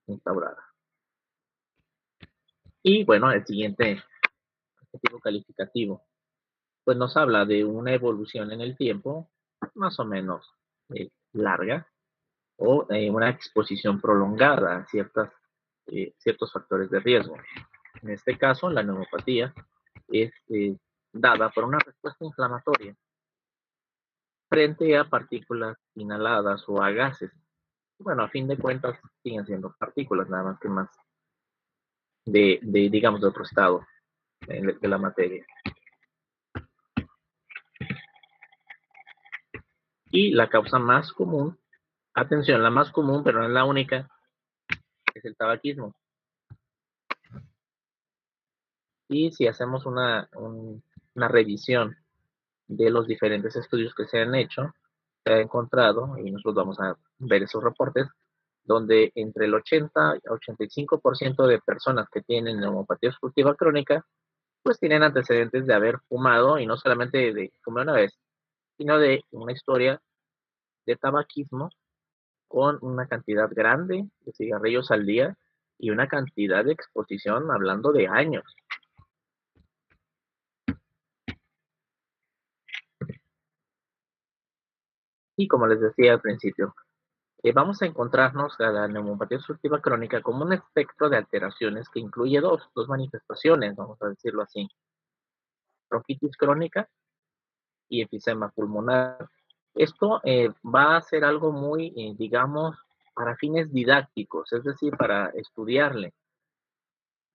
instaurada. Y bueno, el siguiente adjetivo calificativo, pues nos habla de una evolución en el tiempo más o menos larga o una exposición prolongada a ciertos factores de riesgo. En este caso, la neumopatía es dada por una respuesta inflamatoria frente a partículas inhaladas o a gases. Bueno, a fin de cuentas siguen siendo partículas, nada más que más digamos, de otro estado de la materia. Y la causa más común, atención, la más común, pero no es la única, es el tabaquismo. Y si hacemos una revisión de los diferentes estudios que se han hecho, se ha encontrado, y nosotros vamos a ver esos reportes, donde entre el 80 y 85% de personas que tienen neumopatía obstructiva crónica, pues tienen antecedentes de haber fumado, y no solamente de fumar una vez, sino de una historia de tabaquismo con una cantidad grande de cigarrillos al día y una cantidad de exposición hablando de años. Y como les decía al principio, vamos a encontrarnos a la neumopatía obstructiva crónica como un espectro de alteraciones que incluye dos manifestaciones, vamos a decirlo así: bronquitis crónica y enfisema pulmonar. Esto va a ser algo muy, digamos, para fines didácticos, es decir, para estudiarle.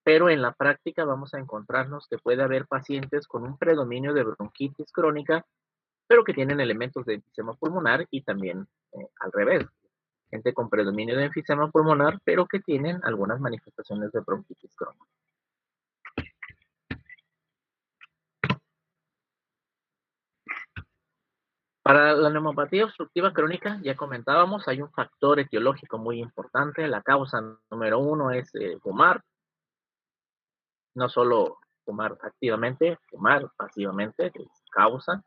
Pero en la práctica vamos a encontrarnos que puede haber pacientes con un predominio de bronquitis crónica, pero que tienen elementos de enfisema pulmonar, y también al revés, gente con predominio de enfisema pulmonar, pero que tienen algunas manifestaciones de bronquitis crónica. Para la neumopatía obstructiva crónica, ya comentábamos, hay un factor etiológico muy importante. La causa número uno es fumar, no solo fumar activamente, fumar pasivamente, que es causa,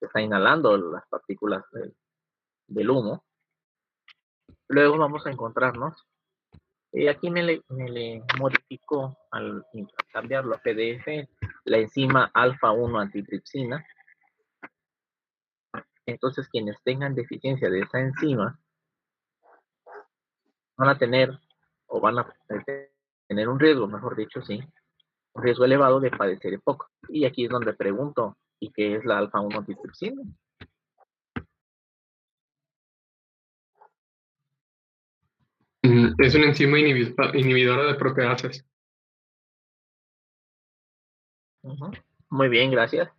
se está inhalando las partículas del humo. Luego vamos a encontrarnos, aquí me le modificó al cambiarlo a PDF, la enzima alfa-1 antitripsina. Entonces, quienes tengan deficiencia de esa enzima van a tener, o van a tener un riesgo, mejor dicho, sí, un riesgo elevado de padecer EPOC. Y aquí es donde pregunto, ¿y qué es la alfa-1 antitripsina? Es una enzima inhibidora de proteasas. Muy bien, gracias.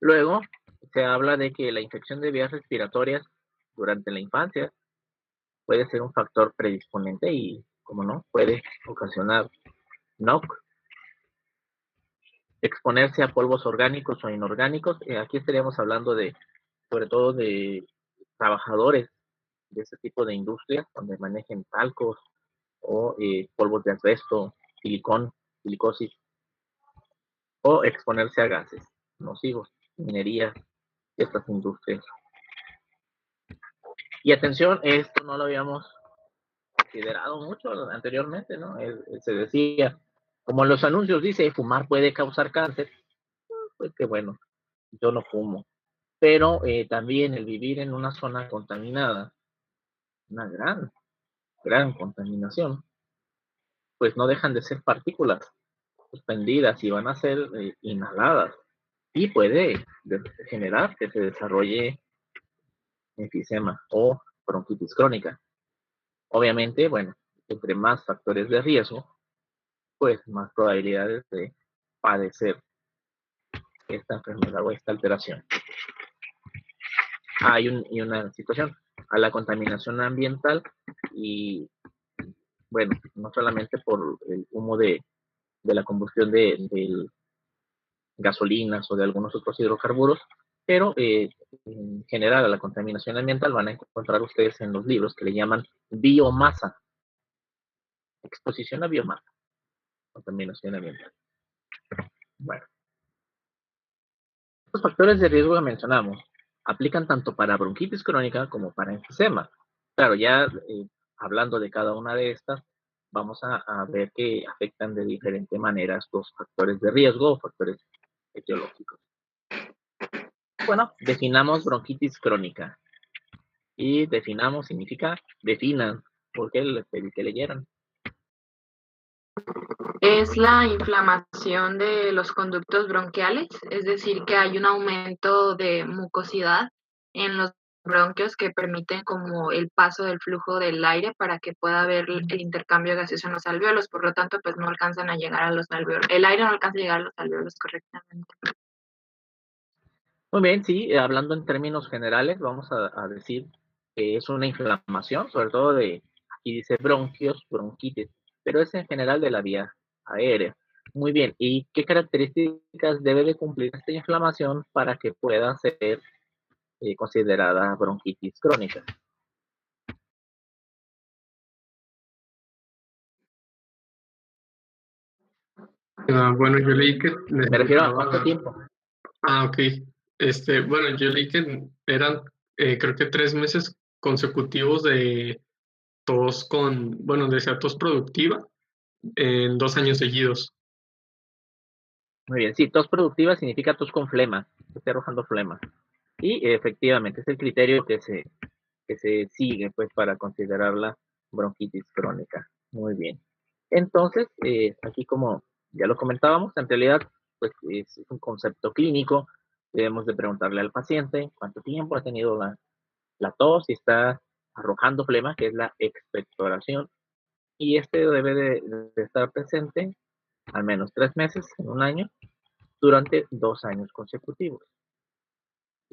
Luego, se habla de que la infección de vías respiratorias durante la infancia puede ser un factor predisponente y, como no, puede ocasionar NOC. Exponerse a polvos orgánicos o inorgánicos, aquí estaríamos hablando sobre todo de trabajadores de ese tipo de industrias, donde manejen talcos o polvos de asbesto, silicón, silicosis, o exponerse a gases nocivos, minería, estas industrias. Y atención, esto no lo habíamos considerado mucho anteriormente, ¿no? Se decía, como en los anuncios dice, fumar puede causar cáncer, pues que bueno, yo no fumo. Pero también el vivir en una zona contaminada, una gran contaminación, pues no dejan de ser partículas suspendidas y van a ser inhaladas, y puede generar que se desarrolle enfisema o bronquitis crónica. Obviamente, bueno, entre más factores de riesgo, pues más probabilidades de padecer esta enfermedad o esta alteración. Y una situación, a la contaminación ambiental, y bueno, no solamente por el humo de la combustión de gasolinas o de algunos otros hidrocarburos, pero en general a la contaminación ambiental van a encontrar ustedes en los libros que le llaman biomasa, exposición a biomasa, contaminación ambiental. Bueno, los factores de riesgo que mencionamos aplican tanto para bronquitis crónica como para enfisema. Claro, ya hablando de cada una de estas, vamos a ver que afectan de diferente manera estos factores de riesgo o factores etiológicos. Bueno, definamos bronquitis crónica. Y definamos significa definan, porque les pedí que leyeran. Es la inflamación de los conductos bronquiales, es decir, que hay un aumento de mucosidad en los bronquios que permiten como el paso del flujo del aire para que pueda haber el intercambio gaseoso en los alvéolos, por lo tanto, pues no alcanzan a llegar a los alvéolos. El aire no alcanza a llegar a los alvéolos correctamente. Muy bien, sí, hablando en términos generales, vamos a decir que es una inflamación, sobre todo aquí dice bronquios, bronquitis, pero es en general de la vía aérea. Muy bien, ¿y qué características debe de cumplir esta inflamación para que pueda ser considerada bronquitis crónica? Bueno, yo leí que Me refiero a cuánto tiempo. Ok. Bueno, yo leí que eran, creo que 3 meses consecutivos de tos decía tos productiva en 2 años seguidos. Muy bien, sí, tos productiva significa tos con flema, que esté arrojando flema. Y efectivamente es el criterio que se sigue pues para considerar la bronquitis crónica. Muy bien. Entonces, aquí como ya lo comentábamos, en realidad pues es un concepto clínico. Debemos de preguntarle al paciente cuánto tiempo ha tenido la tos, si está arrojando flema, que es la expectoración, y este debe de estar presente al menos 3 meses en un año durante 2 años consecutivos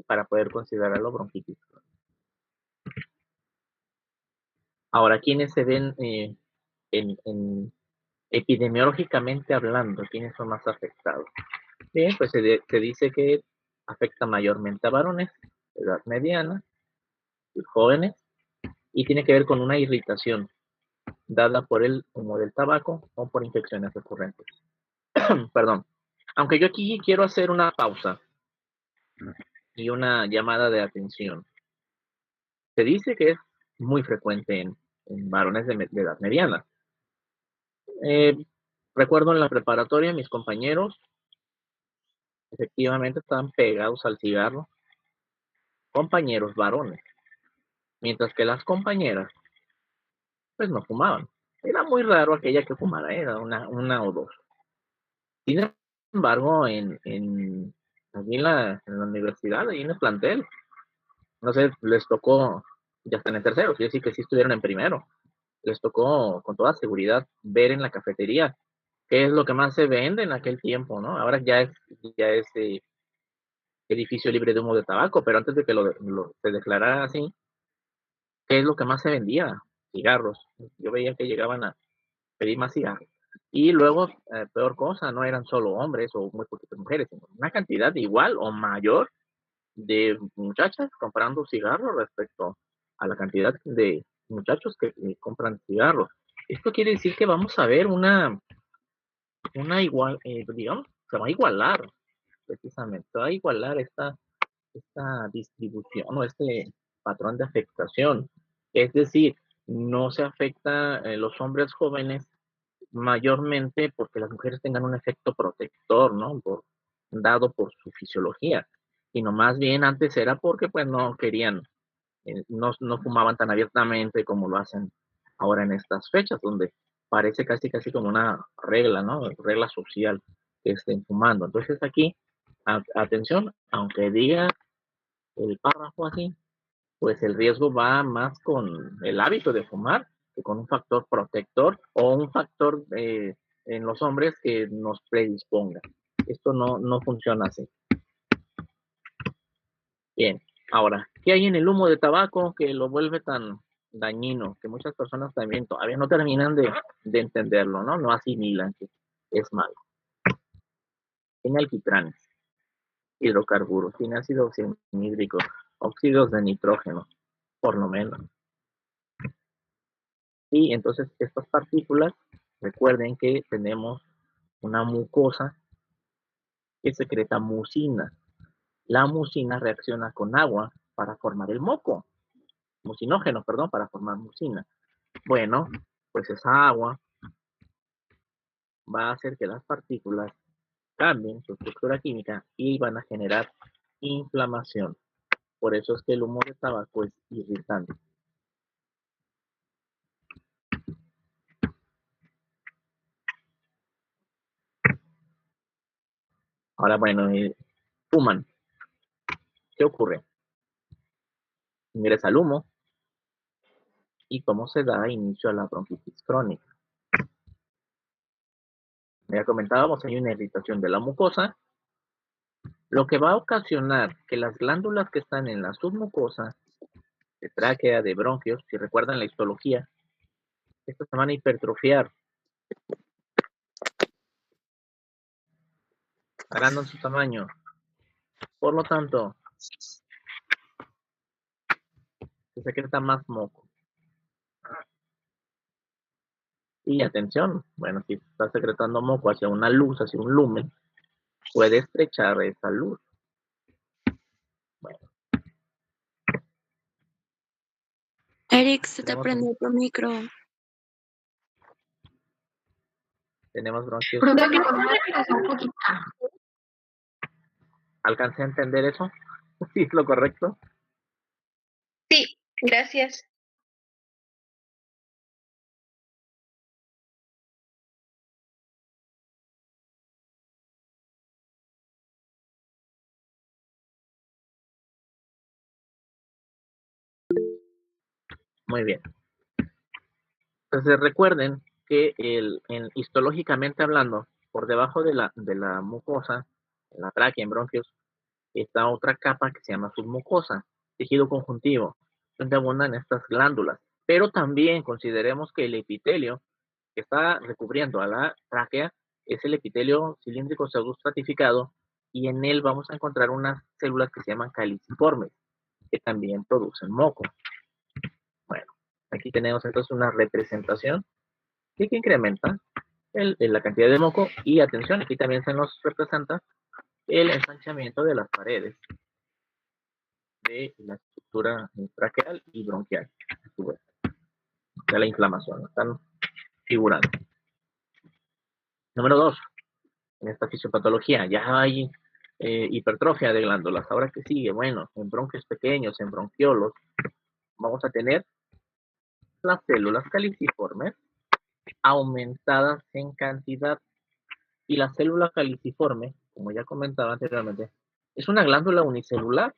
para poder considerarlo bronquitis crónica. Ahora, ¿quiénes se ven epidemiológicamente hablando? ¿Quiénes son más afectados? Bien, pues se dice que afecta mayormente a varones de edad mediana y jóvenes, y tiene que ver con una irritación dada por el humo del tabaco o por infecciones recurrentes. Perdón. Aunque yo aquí quiero hacer una pausa y una llamada de atención. Se dice que es muy frecuente en varones de edad mediana. Recuerdo en la preparatoria mis compañeros efectivamente estaban pegados al cigarro, compañeros varones, mientras que las compañeras pues no fumaban. Era muy raro aquella que fumara, era una o dos. Sin embargo, allí en la universidad, ahí en el plantel, no sé, les tocó, ya están en tercero, quiere decir que sí estuvieron en primero, les tocó con toda seguridad ver en la cafetería qué es lo que más se vende en aquel tiempo, ¿no? Ahora ya es edificio libre de humo de tabaco, pero antes de que se declarara así, ¿qué es lo que más se vendía? Cigarros. Yo veía que llegaban a pedir más cigarros. Y luego, peor cosa, no eran solo hombres o muy poquitas mujeres, sino una cantidad igual o mayor de muchachas comprando cigarros respecto a la cantidad de muchachos que compran cigarros. Esto quiere decir que vamos a ver una igual, digamos, se va a igualar precisamente, se va a igualar esta distribución o este patrón de afectación. Es decir, no se afecta los hombres jóvenes mayormente porque las mujeres tengan un efecto protector, ¿no? Dado por su fisiología, sino más bien antes era porque pues no querían, no fumaban tan abiertamente como lo hacen ahora en estas fechas, donde parece casi casi como una regla, ¿no? Regla social que estén fumando. Entonces aquí, atención, aunque diga el párrafo así, pues el riesgo va más con el hábito de fumar que con un factor protector o un factor en los hombres que nos predisponga. Esto no funciona así. Bien, ahora, ¿qué hay en el humo de tabaco que lo vuelve tan dañino? Que muchas personas también todavía no terminan de entenderlo, ¿no? No asimilan que es malo. Tiene alquitranes, hidrocarburos, tiene ácido cianhídrico, óxidos de nitrógeno, por lo menos. Y entonces estas partículas, recuerden que tenemos una mucosa que secreta mucina. La mucina reacciona con agua para formar el moco, mucinógeno, perdón, para formar mucina. Bueno, pues esa agua va a hacer que las partículas cambien su estructura química y van a generar inflamación. Por eso es que el humo de tabaco es irritante. Ahora, bueno, fuman. ¿Qué ocurre? Ingresa el humo y cómo se da inicio a la bronquitis crónica. Ya comentábamos, hay una irritación de la mucosa, lo que va a ocasionar que las glándulas que están en la submucosa, de tráquea, de bronquios, si recuerdan la histología, estas se van a hipertrofiar, agrandando su tamaño. Por lo tanto, se secreta más moco. Y atención, bueno, si está secretando moco hacia una luz, hacia un lumen, puede estrechar esa luz. Bueno, Eric, se te tenemos prendió tu micro. bronquios. Profe, ¿me puede regresar un poquito? ¿Alcancé a entender eso? ¿Sí es lo correcto? Sí, gracias. Muy bien. Entonces recuerden que histológicamente hablando, por debajo de la mucosa, en la tráquea, en bronquios, está otra capa que se llama submucosa, tejido conjuntivo, donde abundan estas glándulas. Pero también consideremos que el epitelio que está recubriendo a la tráquea es el epitelio cilíndrico pseudoestratificado y en él vamos a encontrar unas células que se llaman caliciformes, que también producen moco. Bueno, aquí tenemos entonces una representación que incrementa la cantidad de moco y atención, aquí también se nos representa el ensanchamiento de las paredes de la estructura traqueal y bronquial, de la inflamación, están figurando. Número 2, en esta fisiopatología ya hay hipertrofia de glándulas. Ahora, ¿qué sigue? Bueno, en bronquios pequeños, en bronquiolos, vamos a tener las células caliciformes aumentadas en cantidad. Y la célula caliciforme, como ya comentaba anteriormente, es una glándula unicelular.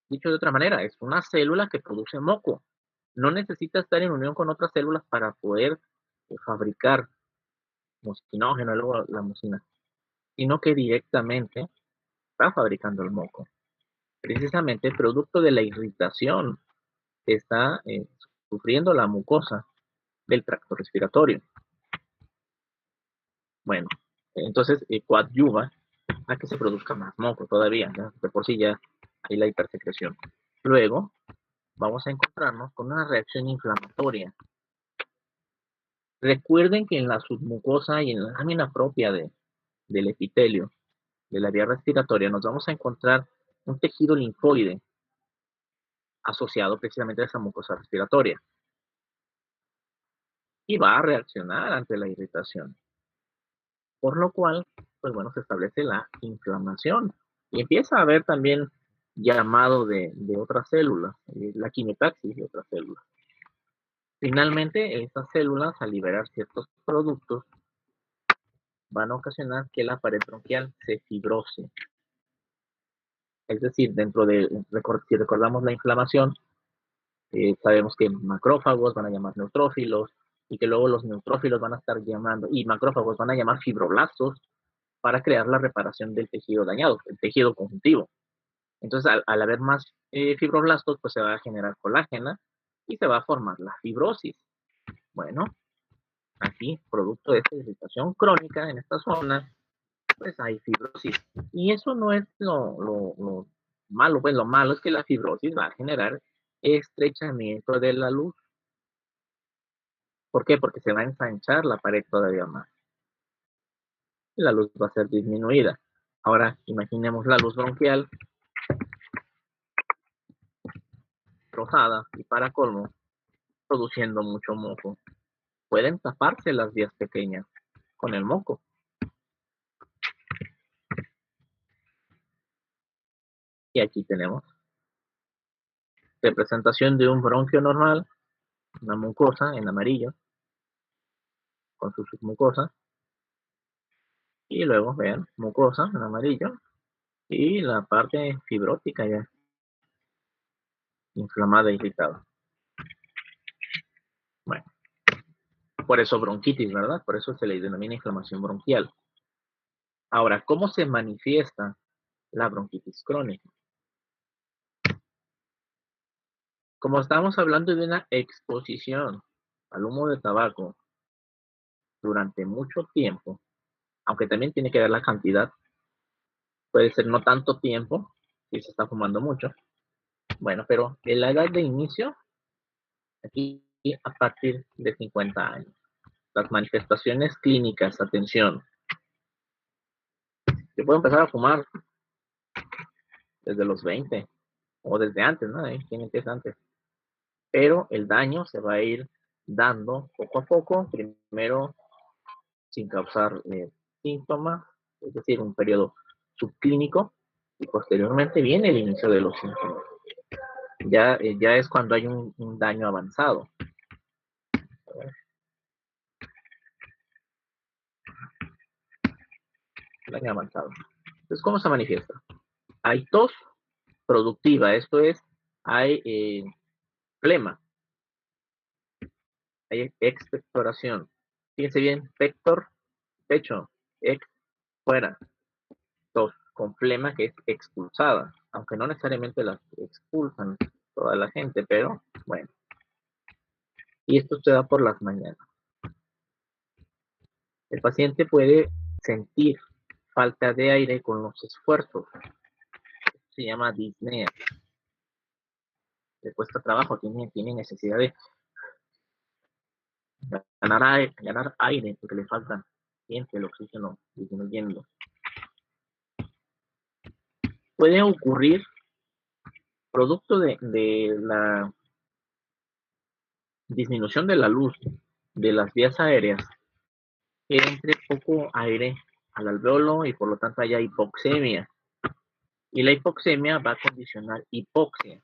Dicho de otra manera, es una célula que produce moco. No necesita estar en unión con otras células para poder fabricar mucinógeno, luego la mucina, sino que directamente está fabricando el moco. Precisamente producto de la irritación que está sufriendo la mucosa del tracto respiratorio. Bueno, entonces coadyuva a que se produzca más moco todavía, ¿no? De por sí ya hay la hipersecreción. Luego vamos a encontrarnos con una reacción inflamatoria. Recuerden que en la submucosa y en la lámina propia del epitelio, de la vía respiratoria, nos vamos a encontrar un tejido linfoide asociado precisamente a esa mucosa respiratoria y va a reaccionar ante la irritación. Por lo cual, pues bueno, se establece la inflamación y empieza a haber también llamado de otras células, la quimiotaxis de otras células. Finalmente, estas células, al liberar ciertos productos, van a ocasionar que la pared bronquial se fibrose. Es decir, si recordamos la inflamación, sabemos que macrófagos van a llamar neutrófilos y que luego los neutrófilos van a estar llamando, y macrófagos van a llamar fibroblastos para crear la reparación del tejido dañado, el tejido conjuntivo. Entonces, al haber más fibroblastos, pues se va a generar colágena y se va a formar la fibrosis. Bueno, aquí, producto de esta irritación crónica en esta zona, pues hay fibrosis. Y eso no es lo malo, pues lo malo es que la fibrosis va a generar estrechamiento de la luz. ¿Por qué? Porque se va a ensanchar la pared todavía más. Y la luz va a ser disminuida. Ahora, imaginemos la luz bronquial rosada y para colmo, produciendo mucho moco. Pueden taparse las vías pequeñas con el moco. Y aquí tenemos representación de un bronquio normal, una mucosa en amarillo, con su submucosa. Y luego, vean, mucosa en amarillo. Y la parte fibrótica ya inflamada e irritada. Bueno, por eso bronquitis, ¿verdad? Por eso se le denomina inflamación bronquial. Ahora, ¿cómo se manifiesta la bronquitis crónica? Como estamos hablando de una exposición al humo de tabaco durante mucho tiempo, aunque también tiene que ver la cantidad, puede ser no tanto tiempo, si se está fumando mucho. Bueno, pero en la edad de inicio, aquí a partir de 50 años. Las manifestaciones clínicas, atención. Yo puedo empezar a fumar desde los 20 o desde antes, ¿no? ¿Quién empieza antes? Pero el daño se va a ir dando poco a poco, primero sin causar síntomas, es decir, un periodo subclínico, y posteriormente viene el inicio de los síntomas. Ya es cuando hay un daño avanzado. Daño avanzado. Entonces, ¿cómo se manifiesta? Hay tos productiva, esto es, hay flema, hay expectoración. Fíjense bien, pector, pecho, ex, fuera, tos, con flema que es expulsada, aunque no necesariamente la expulsan toda la gente, pero bueno. Y esto se da por las mañanas. El paciente puede sentir falta de aire con los esfuerzos. Se llama disnea. Le cuesta trabajo, tiene necesidad de ganar aire porque le falta, siente el oxígeno disminuyendo. Puede ocurrir producto de la disminución de la luz de las vías aéreas, que entre poco aire al alveolo y por lo tanto haya hipoxemia. Y la hipoxemia va a condicionar hipoxia.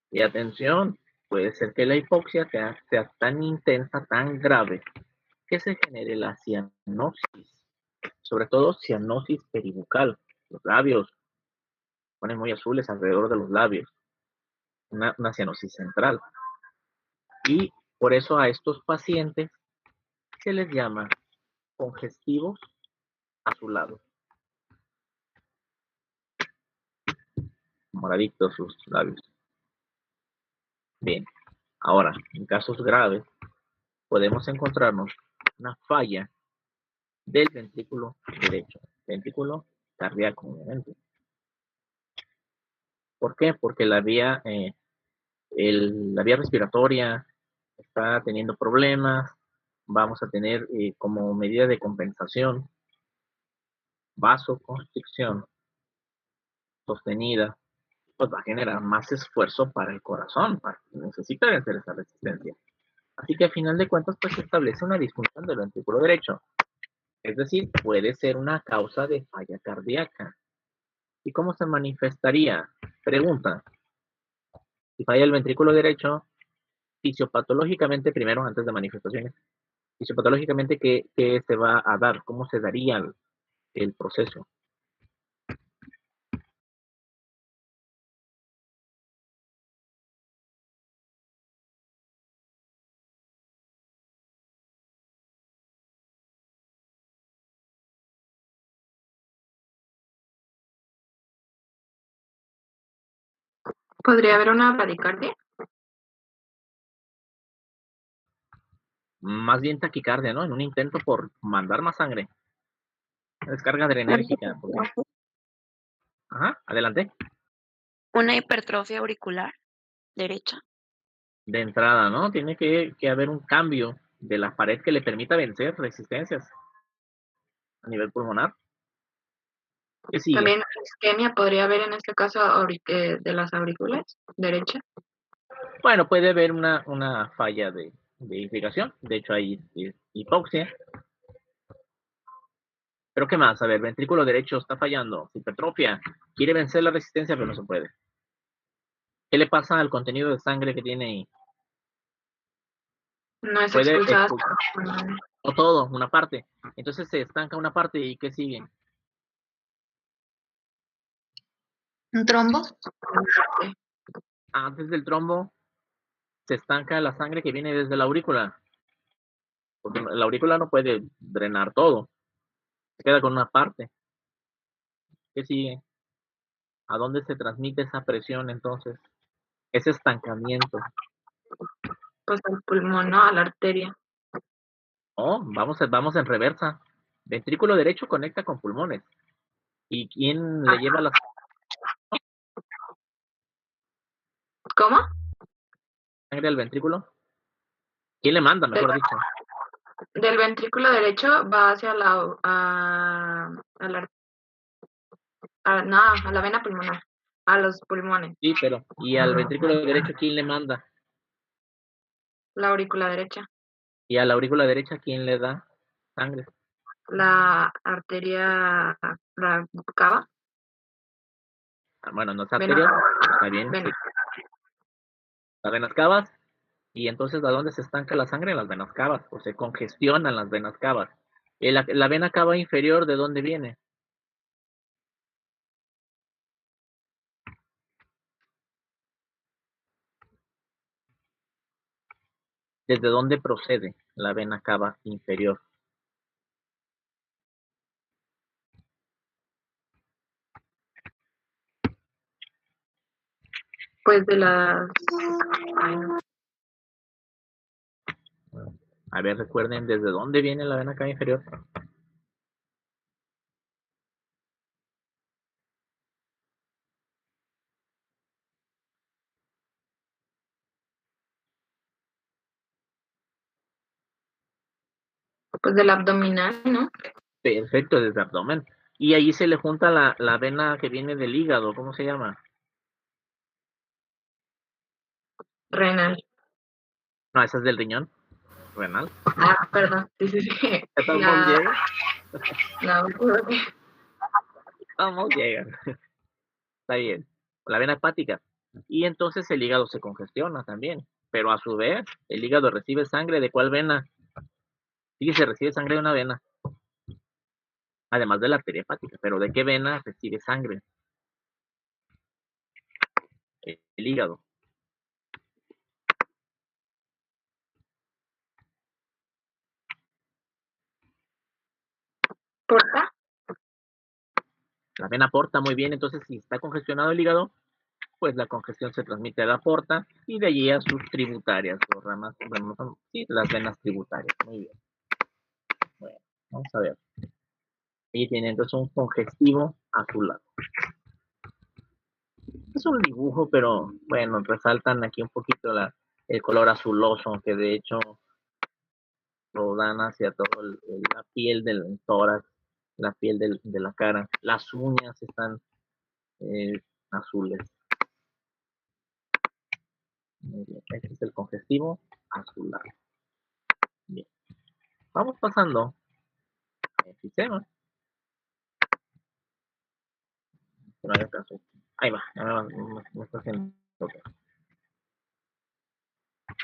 Y atención, puede ser que la hipoxia sea tan intensa, tan grave, que se genere la cianosis, sobre todo cianosis peribucal. Los labios ponen muy azules alrededor de los labios, una cianosis central. Y por eso a estos pacientes se les llama congestivos azulados. Moraditos sus labios. Bien, ahora, en casos graves, podemos encontrarnos una falla del ventrículo derecho, ventrículo cardíaco, obviamente. ¿Por qué? Porque la vía respiratoria está teniendo problemas. Vamos a tener como medida de compensación vasoconstricción sostenida, pues va a generar más esfuerzo para el corazón, necesita vencer esa resistencia. Así que a final de cuentas, pues se establece una disfunción del ventrículo derecho. Es decir, puede ser una causa de falla cardíaca. ¿Y cómo se manifestaría? Pregunta. Si falla el ventrículo derecho, fisiopatológicamente, primero, antes de manifestaciones, fisiopatológicamente, ¿qué se va a dar? ¿Cómo se daría el proceso? ¿Podría haber una bradicardia? Más bien taquicardia, ¿no? En un intento por mandar más sangre. Descarga adrenérgica. Ajá, adelante. Una hipertrofia auricular derecha. De entrada, ¿no? Tiene que haber un cambio de la pared que le permita vencer resistencias a nivel pulmonar. ¿Qué sigue? También isquemia podría haber en este caso de las aurículas derecha. Bueno, puede haber una falla de irrigación. De hecho, hay hipoxia. Pero ¿qué más? A ver, ventrículo derecho está fallando. Hipertrofia. Quiere vencer la resistencia, pero no se puede. ¿Qué le pasa al contenido de sangre que tiene ahí? No es Puede expulsada. expulsar. O todo, una parte. Entonces se estanca una parte y ¿qué sigue? ¿Un trombo? Antes del trombo se estanca la sangre que viene desde la aurícula. Porque la aurícula no puede drenar todo. Se queda con una parte. ¿Qué sigue? ¿A dónde se transmite esa presión entonces? Ese estancamiento. Pues al pulmón, ¿no? A la arteria. Oh, vamos en reversa. Ventrículo derecho conecta con pulmones. ¿Y quién le lleva la ¿Cómo? sangre al ventrículo? ¿Quién le manda, mejor dicho? Del ventrículo derecho va hacia no, a la vena pulmonar, a los pulmones, Sí, pero ¿y al ventrículo derecho quién le manda? la aurícula derecha, ¿Y a la aurícula derecha quién le da sangre? la arteria, la cava, Ah, bueno, no es vena, arteria, está bien. vena. Las venas cavas. Y entonces, ¿a dónde se estanca la sangre? En las venas cavas, o se congestionan las venas cavas. La vena cava inferior, ¿de dónde viene? ¿Desde dónde procede la vena cava inferior? Pues de las, A ver, recuerden, ¿desde dónde viene la vena cava inferior? pues del abdominal, ¿no? Perfecto, desde el abdomen. Y ahí se le junta la vena que viene del hígado, ¿cómo se llama? Renal. No, esa es del riñón, renal. Ah, perdón, sí. Estamos llegan, La, estamos llegan. Está bien. La vena hepática. Y entonces el hígado se congestiona también. Pero a su vez, el hígado recibe sangre de cuál vena. Sí, se recibe sangre de una vena. Además de la arteria hepática. Pero ¿de qué vena recibe sangre? El hígado. porta, La vena porta muy bien. Entonces, si está congestionado el hígado, pues la congestión se transmite a la porta y de allí a sus tributarias o ramas. Bueno, sí, las venas tributarias. Muy bien. Bueno, vamos a ver. Ahí tiene entonces un congestivo azulado. Es un dibujo, pero bueno, resaltan aquí un poquito el color azuloso, que de hecho lo dan hacia todo la piel del tórax, la piel de la cara. Las uñas están azules. Muy bien, este es el congestivo azulado. Bien, vamos pasando al enfisema. Que no haya caso. Ahí va, me está haciendo. Okay.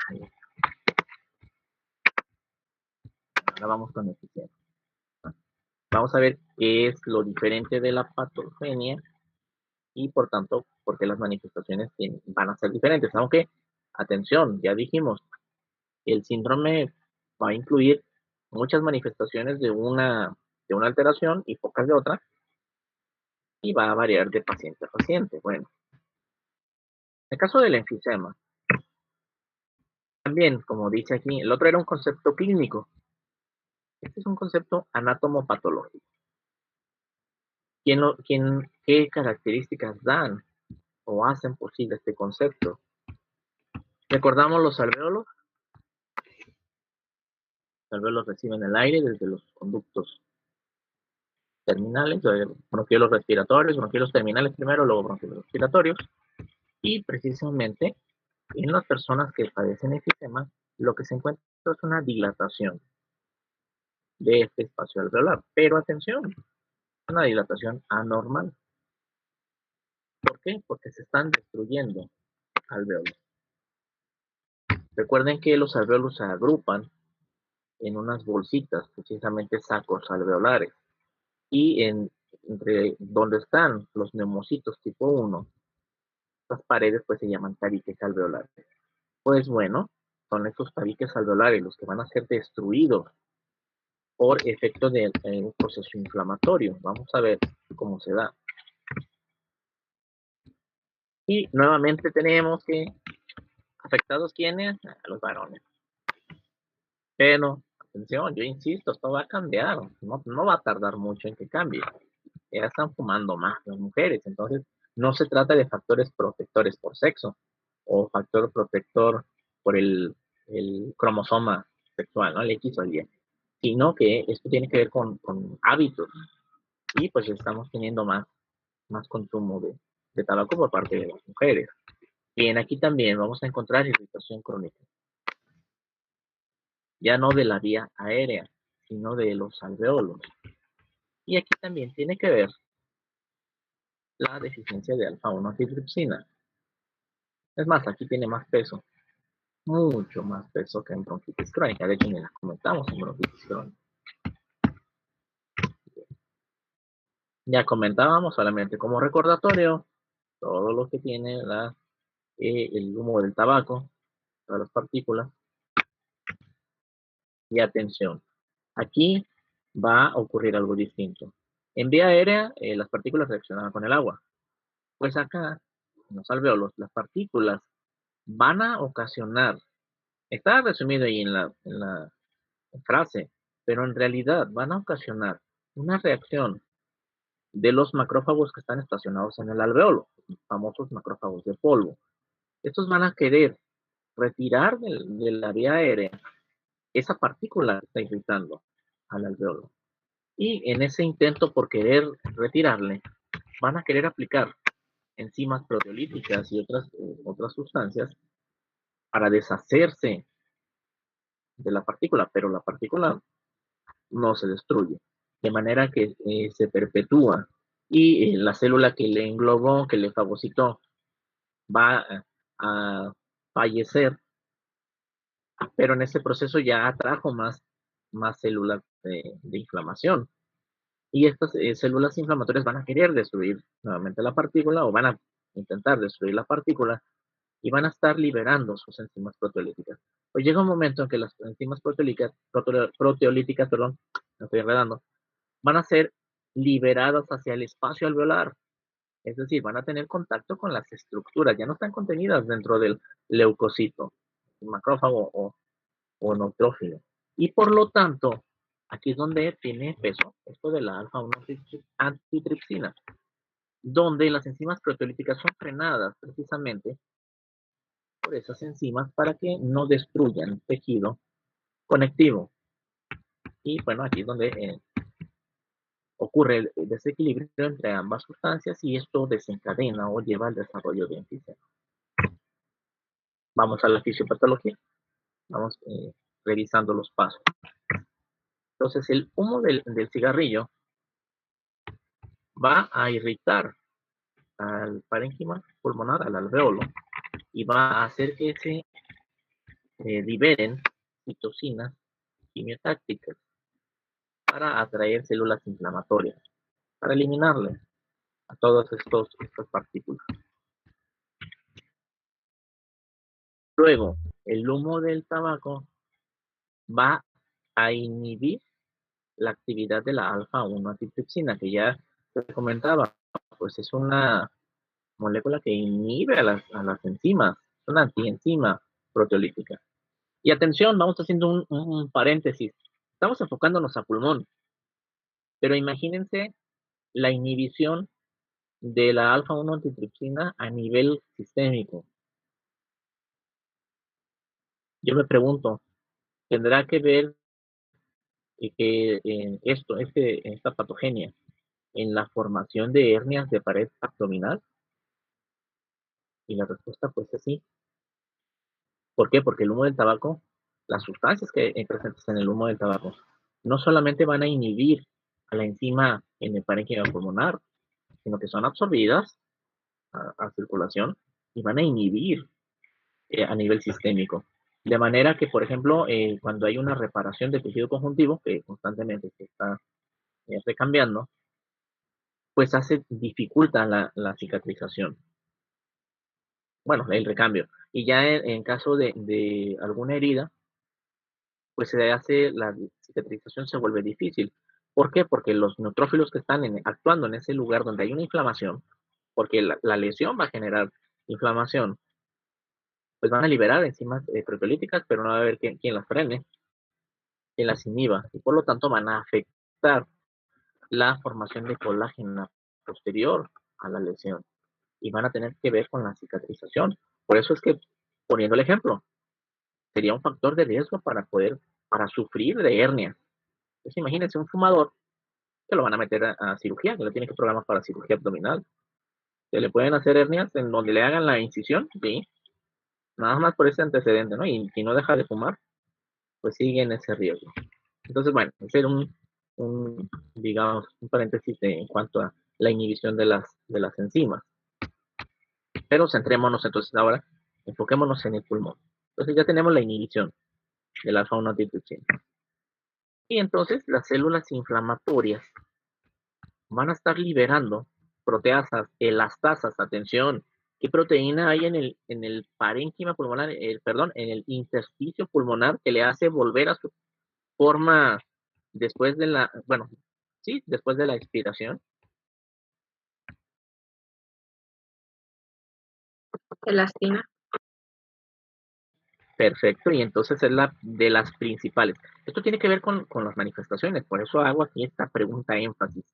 Ahí va. Ahora vamos con el enfisema. Vamos a ver qué es lo diferente de la patogenia y por tanto, porque las manifestaciones van a ser diferentes. Aunque, atención, ya dijimos, el síndrome va a incluir muchas manifestaciones de una alteración y pocas de otra, y va a variar de paciente a paciente. Bueno, en el caso del enfisema, también, como dice aquí, el otro era un concepto clínico. Este es un concepto anatomopatológico. ¿Qué características dan o hacen posible este concepto? Recordamos los alvéolos. Los alvéolos reciben el aire desde los conductos terminales, bronquiolos respiratorios, bronquiolos terminales primero, luego bronquiolos respiratorios. Y precisamente En las personas que padecen enfisema, lo que se encuentra es una dilatación de este espacio alveolar. Pero atención, una dilatación anormal. ¿Por qué? Porque se están destruyendo alveolos. Recuerden que los alveolos se agrupan en unas bolsitas, precisamente sacos alveolares. Y entre donde están los neumocitos tipo 1, las paredes pues se llaman tabiques alveolares. Pues bueno, son estos tabiques alveolares los que van a ser destruidos por efecto de un proceso inflamatorio. Vamos a ver cómo se da. Y nuevamente tenemos que afectados quiénes, los varones. Pero, atención, yo insisto, esto va a cambiar, no va a tardar mucho en que cambie. Ya están fumando más las mujeres, entonces no se trata de factores protectores por sexo o factor protector por el cromosoma sexual, ¿no? El X o el Y, sino que esto tiene que ver con hábitos y pues estamos teniendo más consumo de tabaco por parte de las mujeres. Bien, aquí también vamos a encontrar irritación crónica, ya no de la vía aérea, sino de los alveolos. Y aquí también tiene que ver la deficiencia de alfa-1 antitripsina. Es más, aquí tiene más peso, mucho más peso que en bronquitis crónica. De hecho, ni la comentamos en bronquitis crónica. Ya comentábamos solamente como recordatorio todo lo que tiene el humo del tabaco, todas las partículas. Y atención, aquí va a ocurrir algo distinto. En vía aérea, las partículas reaccionan con el agua. Pues acá, en los alveolos, las partículas van a ocasionar, está resumido ahí en la frase, pero en realidad van a ocasionar una reacción de los macrófagos que están estacionados en el alveolo, los famosos macrófagos de polvo. Estos van a querer retirar de la vía aérea esa partícula que está irritando al alveolo. Y en ese intento por querer retirarle, van a querer aplicar enzimas proteolíticas y otras sustancias para deshacerse de la partícula, pero la partícula no se destruye, de manera que se perpetúa y la célula que le englobó, que le fagocitó, va a fallecer, pero en ese proceso ya atrajo más células de inflamación. Y estas células inflamatorias van a querer destruir nuevamente la partícula o van a intentar destruir la partícula y van a estar liberando sus enzimas proteolíticas. Pues llega un momento en que las enzimas proteolíticas, perdón, me estoy enredando, van a ser liberadas hacia el espacio alveolar. Es decir, van a tener contacto con las estructuras, ya no están contenidas dentro del leucocito, macrófago o neutrófilo. Y por lo tanto, aquí es donde tiene peso esto de la alfa-1 antitripsina, donde las enzimas proteolíticas son frenadas precisamente por esas enzimas para que no destruyan tejido conectivo. Y bueno, aquí es donde ocurre el desequilibrio entre ambas sustancias y esto desencadena o lleva al desarrollo de enfisema. Vamos a la fisiopatología. Vamos revisando los pasos. Entonces, el humo del cigarrillo va a irritar al parénquima pulmonar, al alveolo, y va a hacer que se liberen citocinas quimiotácticas para atraer células inflamatorias, para eliminarle a todas estas partículas. Luego, el humo del tabaco va a inhibir la actividad de la alfa-1 antitripsina, que ya se comentaba, pues es una molécula que inhibe a las enzimas, es una antienzima proteolítica. Y atención, vamos haciendo un paréntesis. Estamos enfocándonos a pulmón, pero imagínense la inhibición de la alfa-1 antitripsina a nivel sistémico. Yo me pregunto, ¿tendrá que ver que esta patogenia en la formación de hernias de pared abdominal? Y la respuesta pues es sí. ¿Por qué? Porque el humo del tabaco, las sustancias que hay presentes en el humo del tabaco, no solamente van a inhibir a la enzima en el parénquima pulmonar, sino que son absorbidas a circulación y van a inhibir a nivel sistémico. De manera que, por ejemplo, cuando hay una reparación de tejido conjuntivo, que constantemente se está recambiando, pues dificulta la cicatrización. Bueno, el recambio. Y ya en caso de alguna herida, pues la cicatrización se vuelve difícil. ¿Por qué? Porque los neutrófilos que están actuando en ese lugar donde hay una inflamación, porque la lesión va a generar inflamación, pues van a liberar enzimas proteolíticas, pero no va a haber quien las frene, quien las inhiba, y por lo tanto van a afectar la formación de colágeno posterior a la lesión, y van a tener que ver con la cicatrización. Por eso es que, poniendo el ejemplo, sería un factor de riesgo para sufrir de hernia. Entonces imagínense un fumador que lo van a meter a cirugía, que lo tiene que programar para cirugía abdominal. Se le pueden hacer hernias en donde le hagan la incisión, sí, nada más por ese antecedente, ¿no? Y si no deja de fumar, pues sigue en ese riesgo. Entonces, bueno, hacer digamos, un paréntesis en cuanto a la inhibición de las enzimas. Pero centrémonos entonces ahora, enfoquémonos en el pulmón. Entonces ya tenemos la inhibición de la alfa-1-antitrypsina. Y entonces las células inflamatorias van a estar liberando proteasas, elastasas, atención. ¿Qué proteína hay en el parénquima pulmonar, en el intersticio pulmonar que le hace volver a su forma después de después de la expiración? Elastina. Perfecto, y entonces es la de las principales. Esto tiene que ver con las manifestaciones, por eso hago aquí esta pregunta énfasis.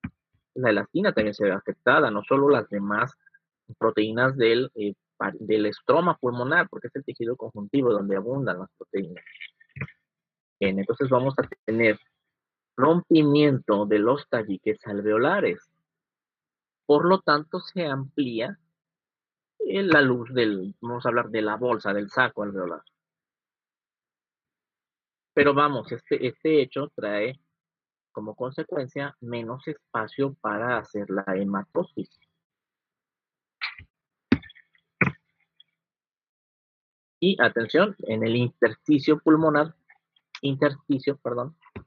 La elastina también se ve afectada, no solo las demás proteínas del estroma pulmonar, porque es el tejido conjuntivo donde abundan las proteínas. Bien, entonces vamos a tener rompimiento de los tabiques alveolares. Por lo tanto, se amplía la luz vamos a hablar de la bolsa, del saco alveolar. Pero vamos, este hecho trae como consecuencia menos espacio para hacer la hematosis. Y atención, en el intersticio,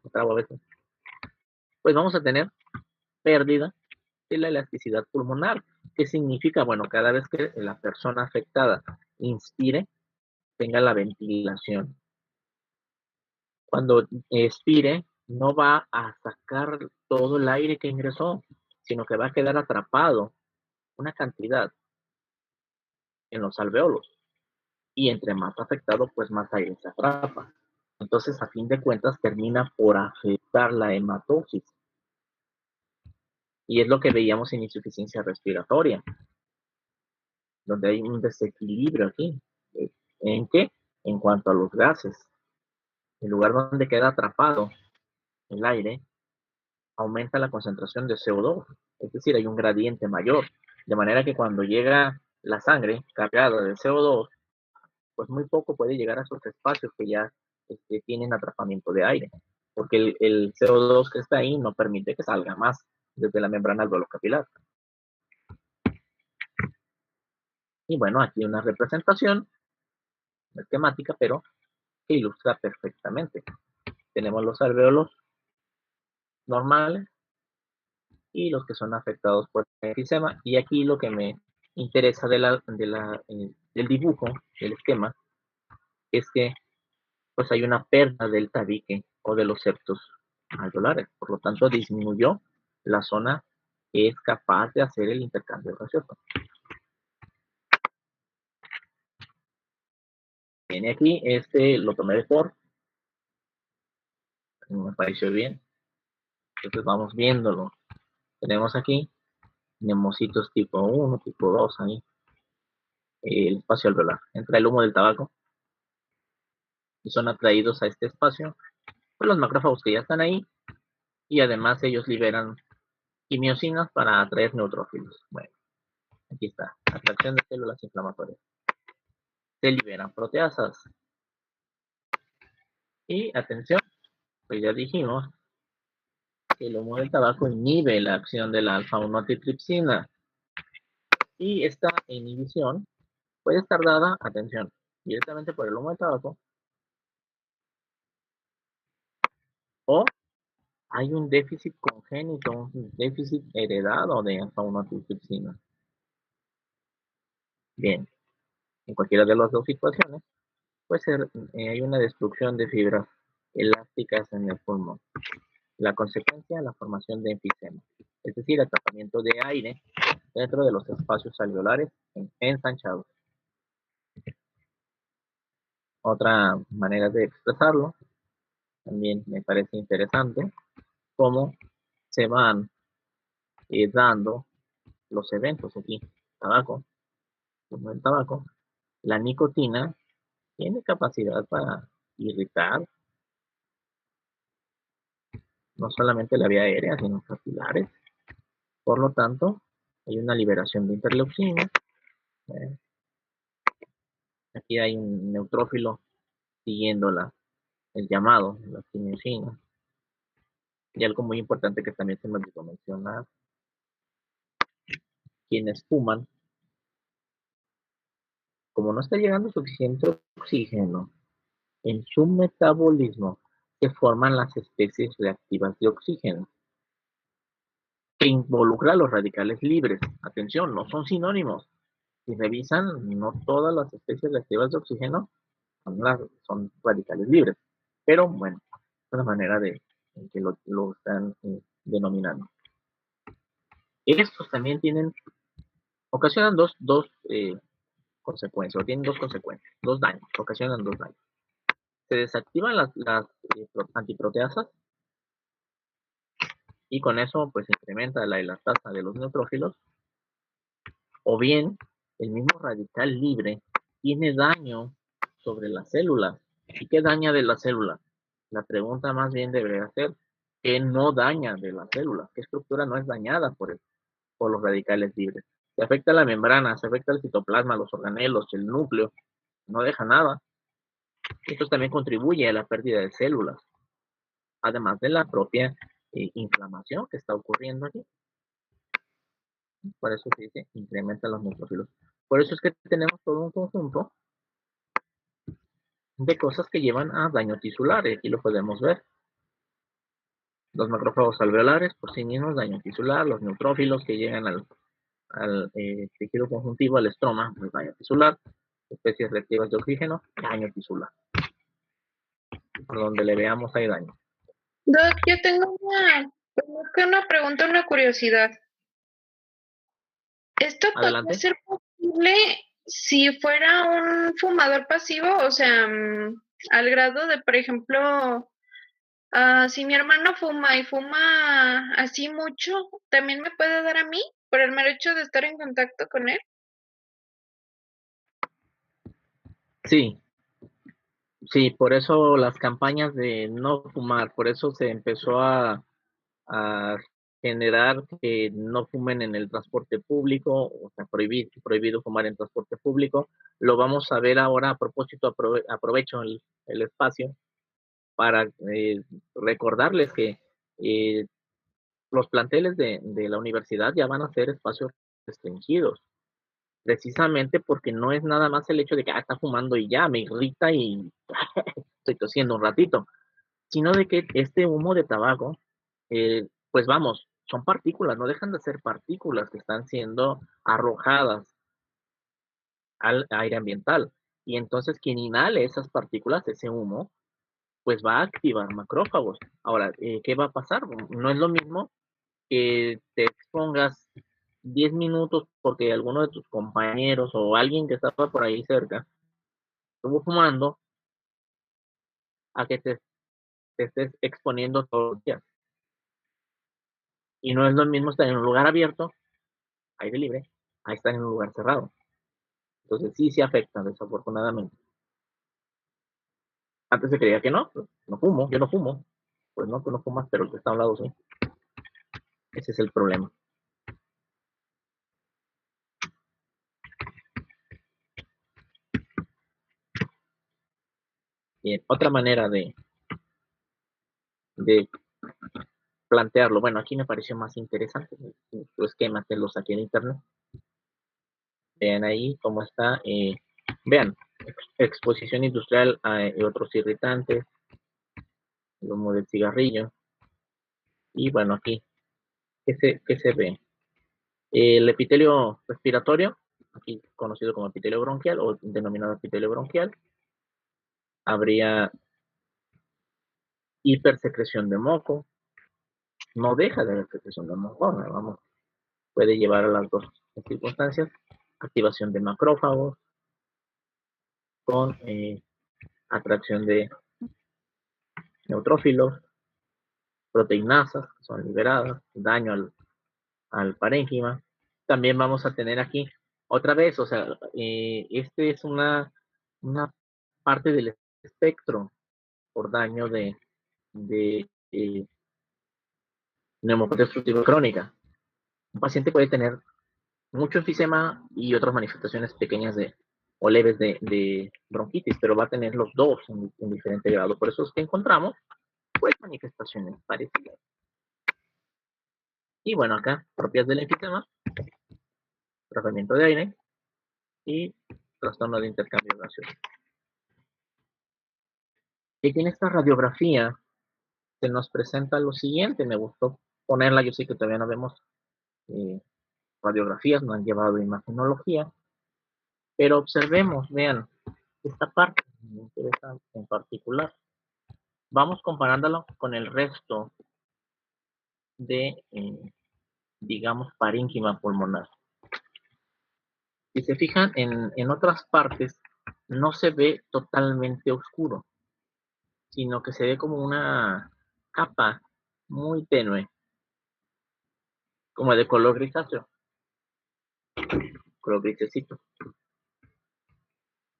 otra vez, pues vamos a tener pérdida de la elasticidad pulmonar. ¿Qué significa? Bueno, cada vez que la persona afectada inspire, tenga la ventilación. Cuando expire, no va a sacar todo el aire que ingresó, sino que va a quedar atrapado una cantidad en los alveolos. Y entre más afectado, pues más aire se atrapa. Entonces, a fin de cuentas, termina por afectar la hematosis. Y es lo que veíamos en insuficiencia respiratoria, donde hay un desequilibrio aquí. ¿En qué? En cuanto a los gases. El lugar donde queda atrapado el aire, aumenta la concentración de CO2. Es decir, hay un gradiente mayor. De manera que cuando llega la sangre cargada de CO2, pues muy poco puede llegar a esos espacios que ya tienen atrapamiento de aire. Porque el CO2 que está ahí no permite que salga más desde la membrana alveolar capilar. Y bueno, aquí una representación esquemática, pero que ilustra perfectamente. Tenemos los alveolos normales y los que son afectados por el enfisema. Y aquí lo que me interesa del dibujo, del esquema, es que pues hay una pérdida del tabique o de los septos alveolares. Por lo tanto, disminuyó la zona que es capaz de hacer el intercambio gaseoso. Viene aquí, lo tomé de por, me pareció bien. Entonces vamos viéndolo. Tenemos aquí neumocitos tipo 1, tipo 2 ahí. El espacio alveolar. Entra el humo del tabaco y son atraídos a este espacio por los macrófagos que ya están ahí, y además ellos liberan quimiosinas para atraer neutrófilos. Bueno, aquí está, atracción de células inflamatorias. Se liberan proteasas. Y atención, pues ya dijimos que el humo del tabaco inhibe la acción de la alfa-1-antitripsina. Y esta inhibición puede estar dada, atención, directamente por el humo del tabaco, o hay un déficit congénito, un déficit heredado de alfa-1-antitripsina. Bien, en cualquiera de las dos situaciones, puede ser, hay una destrucción de fibras elásticas en el pulmón. La consecuencia, la formación de enfisema, es decir, atrapamiento de aire dentro de los espacios alveolares ensanchados. Otra manera de expresarlo, también me parece interesante, cómo se van dando los eventos aquí. Tabaco, como el tabaco, la nicotina tiene capacidad para irritar no solamente la vía aérea, sino capilares. Por lo tanto, hay una liberación de interleucina. Aquí hay un neutrófilo siguiendo el llamado, la quimiosina. Y algo muy importante que también se me olvidó mencionar, quienes fuman, como no está llegando suficiente oxígeno, en su metabolismo se forman las especies reactivas de oxígeno, que involucra a los radicales libres. Atención, no son sinónimos. Si revisan, no todas las especies reactivas de oxígeno son radicales libres. Pero bueno, es una manera en que lo están denominando. Estos también ocasionan dos consecuencias, o tienen dos consecuencias, dos daños, ocasionan dos daños. Se desactivan las antiproteasas y con eso pues se incrementa la elastasa de los neutrófilos, o bien el mismo radical libre tiene daño sobre las células. ¿Y qué daña de las células? La pregunta más bien debería ser, ¿qué no daña de las células? ¿Qué estructura no es dañada por los radicales libres? Se afecta la membrana, se afecta el citoplasma, los organelos, el núcleo, no deja nada. Esto también contribuye a la pérdida de células, además de la propia inflamación que está ocurriendo aquí. Por eso se dice, incrementa los neutrófilos. Por eso es que tenemos todo un conjunto de cosas que llevan a daño tisular, y aquí lo podemos ver. Los macrófagos alveolares por sí mismos, daño tisular, los neutrófilos que llegan al tejido conjuntivo, al estroma, pues daño tisular, especies reactivas de oxígeno, daño tisular. Por donde le veamos hay daño. Doc, yo tengo una pregunta, una curiosidad. ¿Esto podría Adelante. ser posible si fuera un fumador pasivo? O sea, al grado de, por ejemplo, si mi hermano fuma y fuma así mucho, ¿también me puede dar a mí por el mero hecho de estar en contacto con él? Sí, sí, por eso las campañas de no fumar, por eso se empezó a generar que no fumen en el transporte público, o sea, prohibido fumar en transporte público. Lo vamos a ver ahora. A propósito, aprovecho el espacio para recordarles que los planteles de la universidad ya van a ser espacios restringidos, precisamente porque no es nada más el hecho de que está fumando y ya me irrita y estoy tosiendo un ratito, sino de que este humo de tabaco, pues vamos, son partículas, no dejan de ser partículas que están siendo arrojadas al aire ambiental. Y entonces quien inhale esas partículas, ese humo, pues va a activar macrófagos. Ahora, ¿qué va a pasar? No es lo mismo que te expongas 10 minutos porque alguno de tus compañeros o alguien que estaba por ahí cerca estuvo fumando, a que te estés exponiendo todos los días. Y no es lo mismo estar en un lugar abierto, aire libre, a estar en un lugar cerrado. Entonces sí se afecta, desafortunadamente. Antes se creía que no, pues, no fumo, yo no fumo. Pues no, tú no fumas, pero el que está a un lado sí. Ese es el problema. Bien, otra manera de de plantearlo. Bueno, aquí me pareció más interesante los esquemas de los aquí en internet. Vean ahí cómo está. Vean, exposición industrial y otros irritantes, el humo del cigarrillo. Y bueno, aquí, ¿qué se ve? El epitelio respiratorio, aquí conocido como epitelio bronquial o denominado epitelio bronquial, habría hipersecreción de moco, no deja de haber secreción de moco, vamos, puede llevar a las dos circunstancias, activación de macrófagos con atracción de neutrófilos, proteinasas que son liberadas, daño al parénquima. También vamos a tener aquí otra vez, o sea, este es una parte del espectro por daño de neumonía obstructiva crónica. Un paciente puede tener mucho enfisema y otras manifestaciones pequeñas o leves de bronquitis, pero va a tener los dos en diferente grado. Por eso es que encontramos pues manifestaciones parecidas. Y bueno, acá, propias del enfisema, tratamiento de aire y trastorno de intercambio gaseoso. Y aquí en esta radiografía se nos presenta lo siguiente, me gustó ponerla, yo sé que todavía no vemos radiografías, no han llevado imagenología, pero observemos, vean, esta parte me interesa en particular. Vamos comparándolo con el resto de, digamos, parénquima pulmonar. Si se fijan, en otras partes no se ve totalmente oscuro, sino que se ve como una capa muy tenue, como de color grisáceo, color grisecito.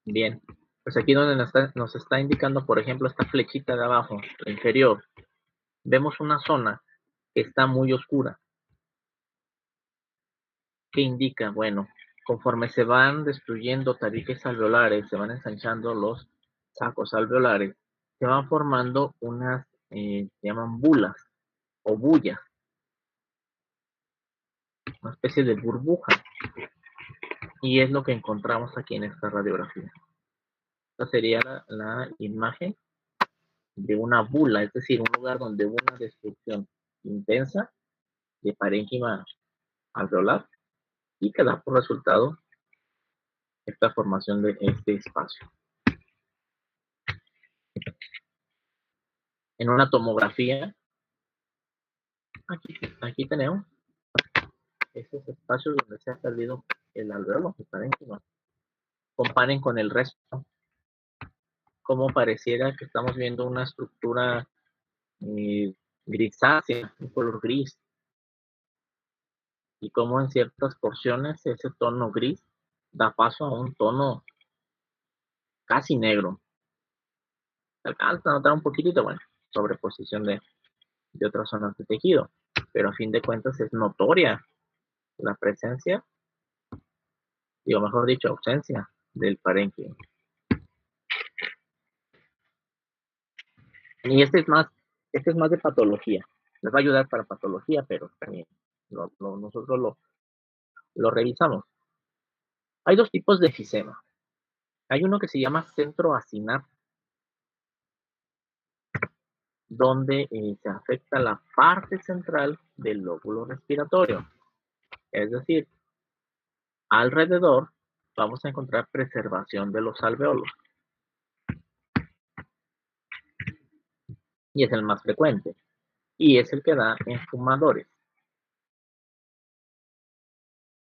Bien, pues aquí donde nos está indicando, por ejemplo, esta flechita de abajo, la inferior, vemos una zona que está muy oscura. ¿Qué indica? Bueno, conforme se van destruyendo tabiques alveolares, se van ensanchando los sacos alveolares, se van formando unas, se llaman bulas o bullas, una especie de burbuja. Y es lo que encontramos aquí en esta radiografía. Esta sería la imagen de una bula, es decir, un lugar donde hubo una destrucción intensa de parénquima alveolar y que da por resultado esta formación de este espacio. En una tomografía, aquí tenemos esos espacios donde se ha perdido el alveolo, el parénquima. Comparen con el resto, como pareciera que estamos viendo una estructura grisácea, un color gris, y como en ciertas porciones ese tono gris da paso a un tono casi negro. Se alcanza a notar un poquitito, bueno, sobreposición de otras zonas de tejido, pero a fin de cuentas es notoria la presencia, o mejor dicho, ausencia del parénquima. Y este es más de patología. Les va a ayudar para patología, pero también nosotros lo revisamos. Hay dos tipos de enfisema. Hay uno que se llama centro acinar, donde se afecta la parte central del lóbulo respiratorio. Es decir, alrededor vamos a encontrar preservación de los alveolos. Y es el más frecuente. Y es el que da en fumadores.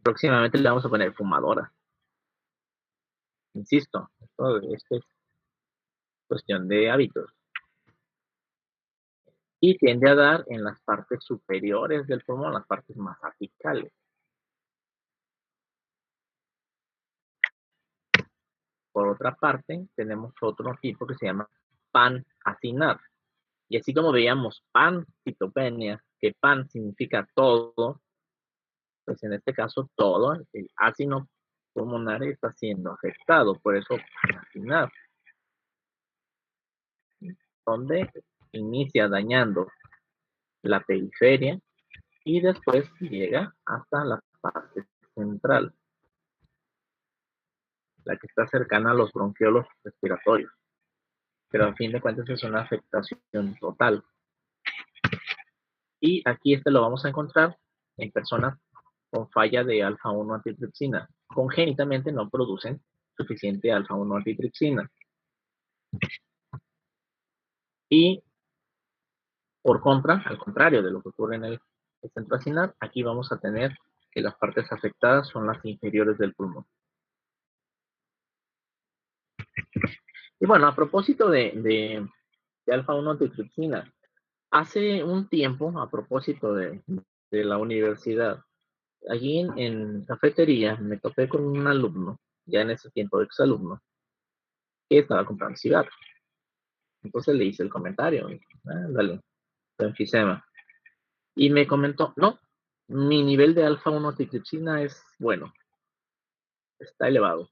Próximamente le vamos a poner fumadora. Insisto, esto es cuestión de hábitos. Y tiende a dar en las partes superiores del pulmón, las partes más apicales. Por otra parte, tenemos otro tipo que se llama pan-acinar. Y así como veíamos pancitopenia, que pan significa todo, pues en este caso todo el ácido pulmonar está siendo afectado, por eso pan-acinar, donde inicia dañando la periferia y después llega hasta la parte central, la que está cercana a los bronquiolos respiratorios. Pero a fin de cuentas es una afectación total. Y aquí lo vamos a encontrar en personas con falla de alfa-1 antitripsina. Congénitamente no producen suficiente alfa-1 antitripsina. Y por contra, al contrario de lo que ocurre en el centro acinar, aquí vamos a tener que las partes afectadas son las inferiores del pulmón. Y bueno, a propósito de alfa-1 antitripsina, hace un tiempo, a propósito de la universidad, allí en cafetería me topé con un alumno, ya en ese tiempo exalumno, que estaba comprando cigarros. Entonces le hice el comentario, dale, enfisema. Y me comentó, no, mi nivel de alfa-1 antitripsina es bueno, está elevado.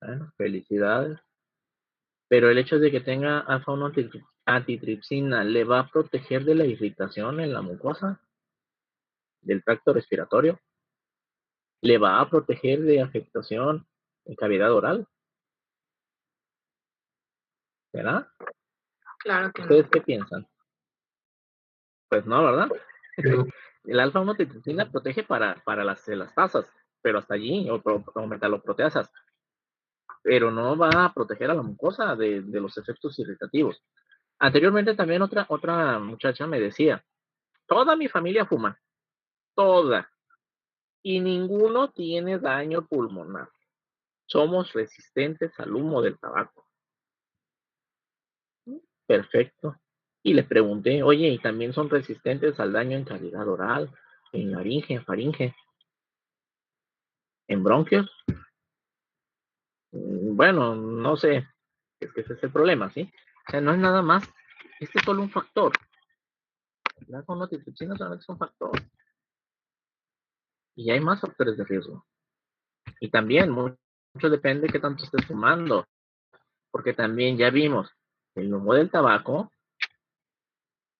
Bueno, felicidades. Pero el hecho de que tenga alfa-1 antitripsina le va a proteger de la irritación en la mucosa del tracto respiratorio, le va a proteger de afectación en cavidad oral, ¿verdad? Claro que no. ¿Ustedes qué piensan? Pues no, ¿verdad? No. El alfa-1 antitripsina protege para las tasas, pero hasta allí, o metaloproteasas, pero no va a proteger a la mucosa de los efectos irritativos. Anteriormente también otra muchacha me decía, toda mi familia fuma, toda, y ninguno tiene daño pulmonar. Somos resistentes al humo del tabaco. Perfecto. Y le pregunté, oye, ¿y también son resistentes al daño en cavidad oral, en laringe, en faringe, en bronquios? Bueno, no sé, es que ese es el problema, ¿sí? O sea, no es nada más, este es solo un factor. La connotación solamente es un factor. Y hay más factores de riesgo. Y también mucho depende de qué tanto estés fumando. Porque también ya vimos, el humo del tabaco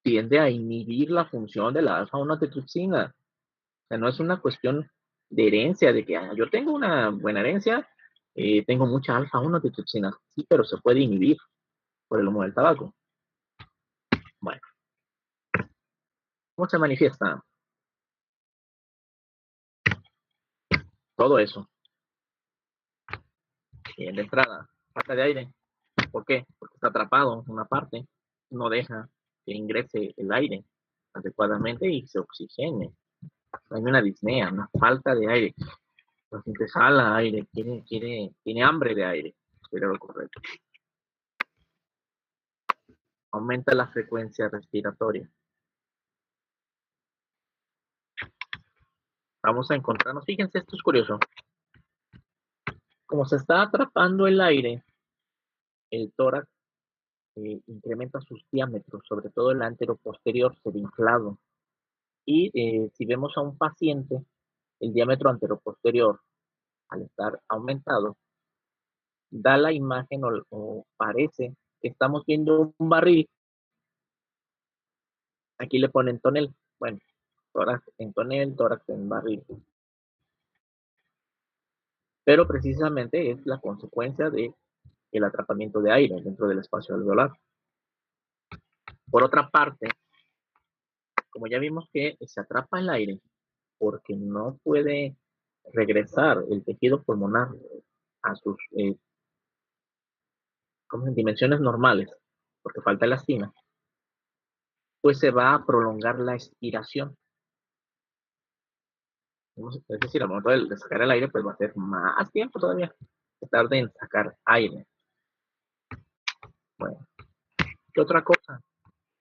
tiende a inhibir la función de la alfa-1 antitripsina. O sea, no es una cuestión de herencia, de que yo tengo una buena herencia, tengo mucha alfa-1 antitripsina. Sí, pero se puede inhibir por el humo del tabaco. Bueno, ¿cómo se manifiesta todo eso? Bien, de entrada, falta de aire. ¿Por qué? Porque está atrapado en una parte, no deja que ingrese el aire adecuadamente y se oxigene. Hay una disnea, una falta de aire. La gente jala aire, tiene hambre de aire. Sería lo correcto. Aumenta la frecuencia respiratoria. Vamos a encontrarnos, fíjense, esto es curioso. Como se está atrapando el aire, el tórax incrementa sus diámetros, sobre todo el anteroposterior se ve inflado. Y si vemos a un paciente, el diámetro anteroposterior, al estar aumentado, da la imagen o parece que estamos viendo un barril. Aquí le ponen tonel. Bueno, tórax en tonel, tórax en barril. Pero precisamente es la consecuencia del atrapamiento de aire dentro del espacio alveolar. Por otra parte, como ya vimos que se atrapa el aire porque no puede regresar el tejido pulmonar a sus dimensiones normales, porque falta elastina, pues se va a prolongar la expiración. Es decir, al momento de sacar el aire, pues va a ser más tiempo todavía que tarde en sacar aire. Bueno, ¿qué otra cosa?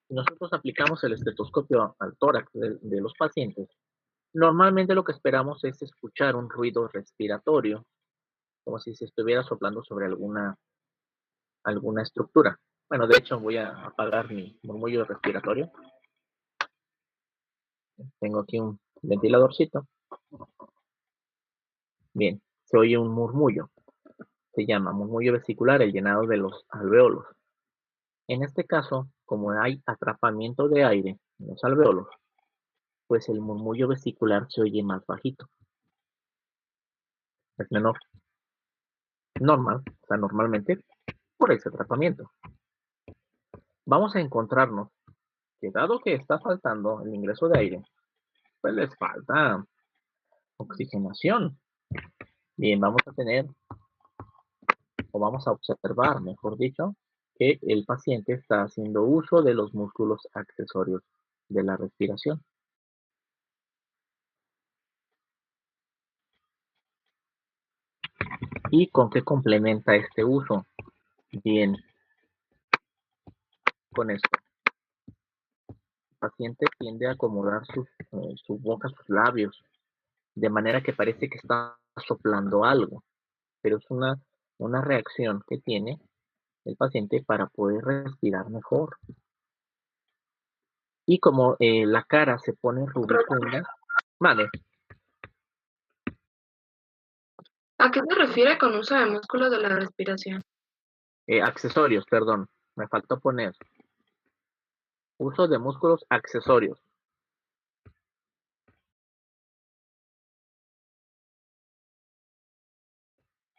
Si nosotros aplicamos el estetoscopio al tórax de los pacientes, normalmente lo que esperamos es escuchar un ruido respiratorio, como si se estuviera soplando sobre alguna estructura. Bueno, de hecho voy a apagar mi murmullo respiratorio. Tengo aquí un ventiladorcito. Bien, se oye un murmullo. Se llama murmullo vesicular, el llenado de los alvéolos. En este caso, como hay atrapamiento de aire en los alvéolos, pues el murmullo vesicular se oye más bajito, es menor, normal, o sea, normalmente por ese atrapamiento. Vamos a encontrarnos que dado que está faltando el ingreso de aire, pues les falta oxigenación. Bien, vamos a tener, o vamos a observar, mejor dicho, que el paciente está haciendo uso de los músculos accesorios de la respiración. ¿Y con qué complementa este uso? Bien, con esto. El paciente tiende a acomodar su boca, sus labios, de manera que parece que está soplando algo, pero es una reacción que tiene el paciente para poder respirar mejor. Y como la cara se pone rubicunda, vale, ¿A qué se refiere con uso de músculos de la respiración? accesorios, perdón, me faltó poner. Uso de músculos accesorios.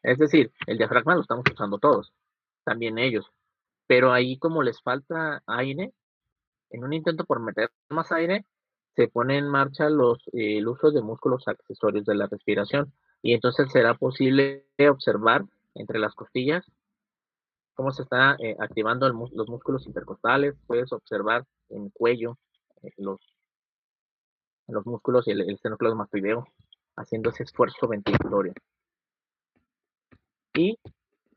Es decir, el diafragma lo estamos usando todos, también ellos. Pero ahí como les falta aire, en un intento por meter más aire, se pone en marcha el uso de músculos accesorios de la respiración. Y entonces será posible observar entre las costillas cómo se está activando los músculos intercostales. Puedes observar en el cuello los músculos y el esternocleidomastoideo haciendo ese esfuerzo ventilatorio. Y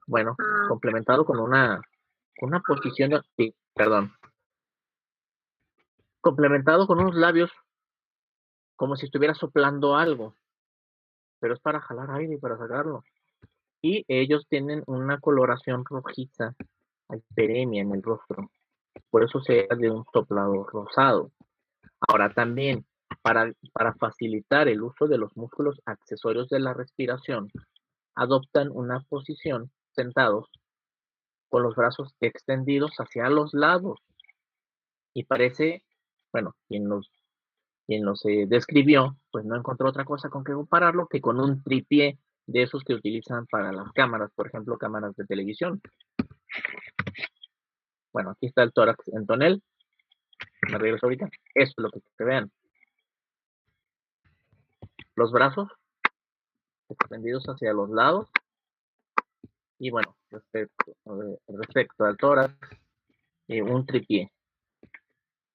bueno, complementado con una posición, sí, perdón, complementado con unos labios como si estuviera soplando algo, pero es para jalar aire y para sacarlo. Y ellos tienen una coloración rojiza, hiperemia en el rostro, por eso se habla de un soplado rosado. Ahora también, para facilitar el uso de los músculos accesorios de la respiración, adoptan una posición sentados con los brazos extendidos hacia los lados. Y parece, bueno, quien los describió, pues no encontró otra cosa con que compararlo que con un tripié de esos que utilizan para las cámaras, por ejemplo, cámaras de televisión. Bueno, aquí está el tórax en tonel. Me regreso ahorita. Esto es lo que vean. Los brazos extendidos hacia los lados. Y bueno, respecto al tórax, un tripié.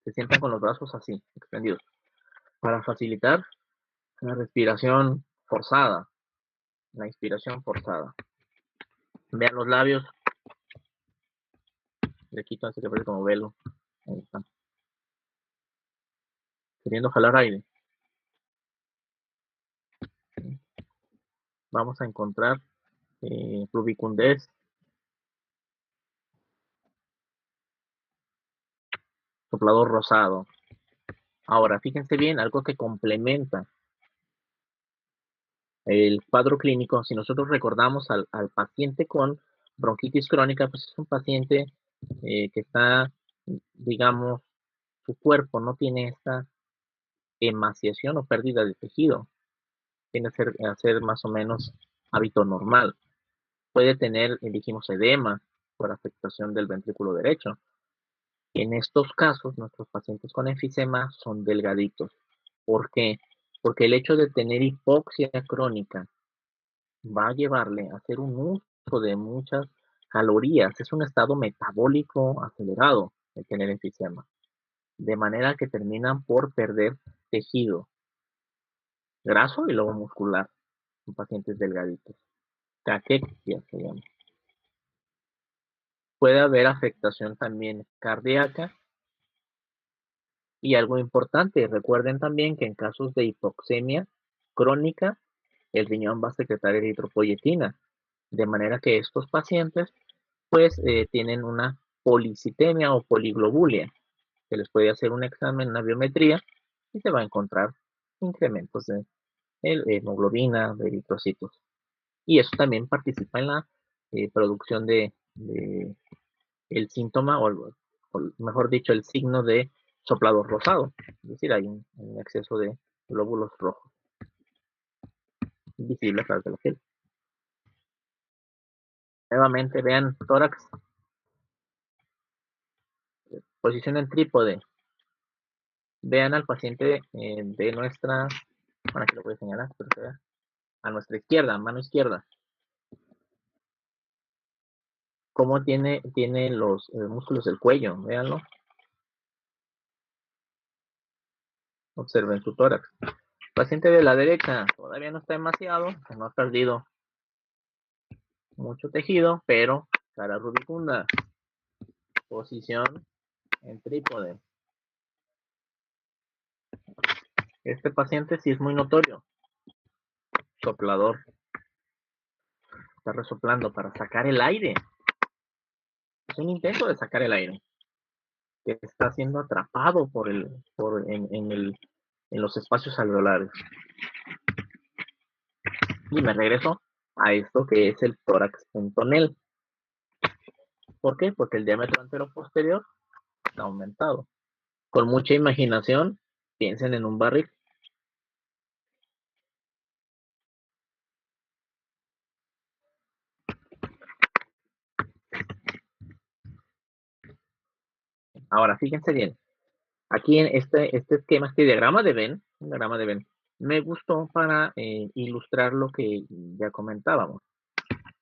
Se sientan con los brazos así, extendidos, para facilitar la respiración forzada, la inspiración forzada. Vean los labios, le quito ese que parece como velo, ahí está, queriendo jalar aire. Vamos a encontrar rubicundez, soplador rosado. Ahora, fíjense bien, algo que complementa el cuadro clínico. Si nosotros recordamos al paciente con bronquitis crónica, pues es un paciente que está, digamos, su cuerpo no tiene esta emaciación o pérdida de tejido. Tiene a ser más o menos hábito normal. Puede tener, dijimos, edema por afectación del ventrículo derecho. En estos casos, nuestros pacientes con enfisema son delgaditos. ¿Por qué? Porque el hecho de tener hipoxia crónica va a llevarle a hacer un uso de muchas calorías. Es un estado metabólico acelerado el tener enfisema. De manera que terminan por perder tejido graso y luego muscular en pacientes delgaditos. Caquexia se llama. Puede haber afectación también cardíaca. Y algo importante, recuerden también que en casos de hipoxemia crónica, el riñón va a secretar eritropoyetina, de manera que estos pacientes pues tienen una policitemia o poliglobulia. Se les puede hacer un examen, una biometría, y se va a encontrar incrementos de hemoglobina, de eritrocitos. Y eso también participa en la producción de el síntoma, o mejor dicho, el signo de soplador rosado. Es decir, hay un exceso de glóbulos rojos visibles a través de la piel. Nuevamente, vean tórax, posición en trípode. Vean al paciente de nuestra, bueno, aquí lo voy a señalar, pero se vea, a nuestra izquierda, mano izquierda. Cómo tiene los músculos del cuello, véanlo. Observen su tórax. Paciente de la derecha, todavía no está demasiado, no ha perdido mucho tejido, pero cara rubicunda. Posición en trípode. Este paciente sí es muy notorio. Soplador. Está resoplando para sacar el aire. Es un intento de sacar el aire. Que está siendo atrapado en los espacios alveolares. Y me regreso a esto que es el tórax pentonel. ¿Por qué? Porque el diámetro anteroposterior está aumentado. Con mucha imaginación, piensen en un barril. Ahora, fíjense bien. Aquí en este esquema, este diagrama de Venn, me gustó para ilustrar lo que ya comentábamos.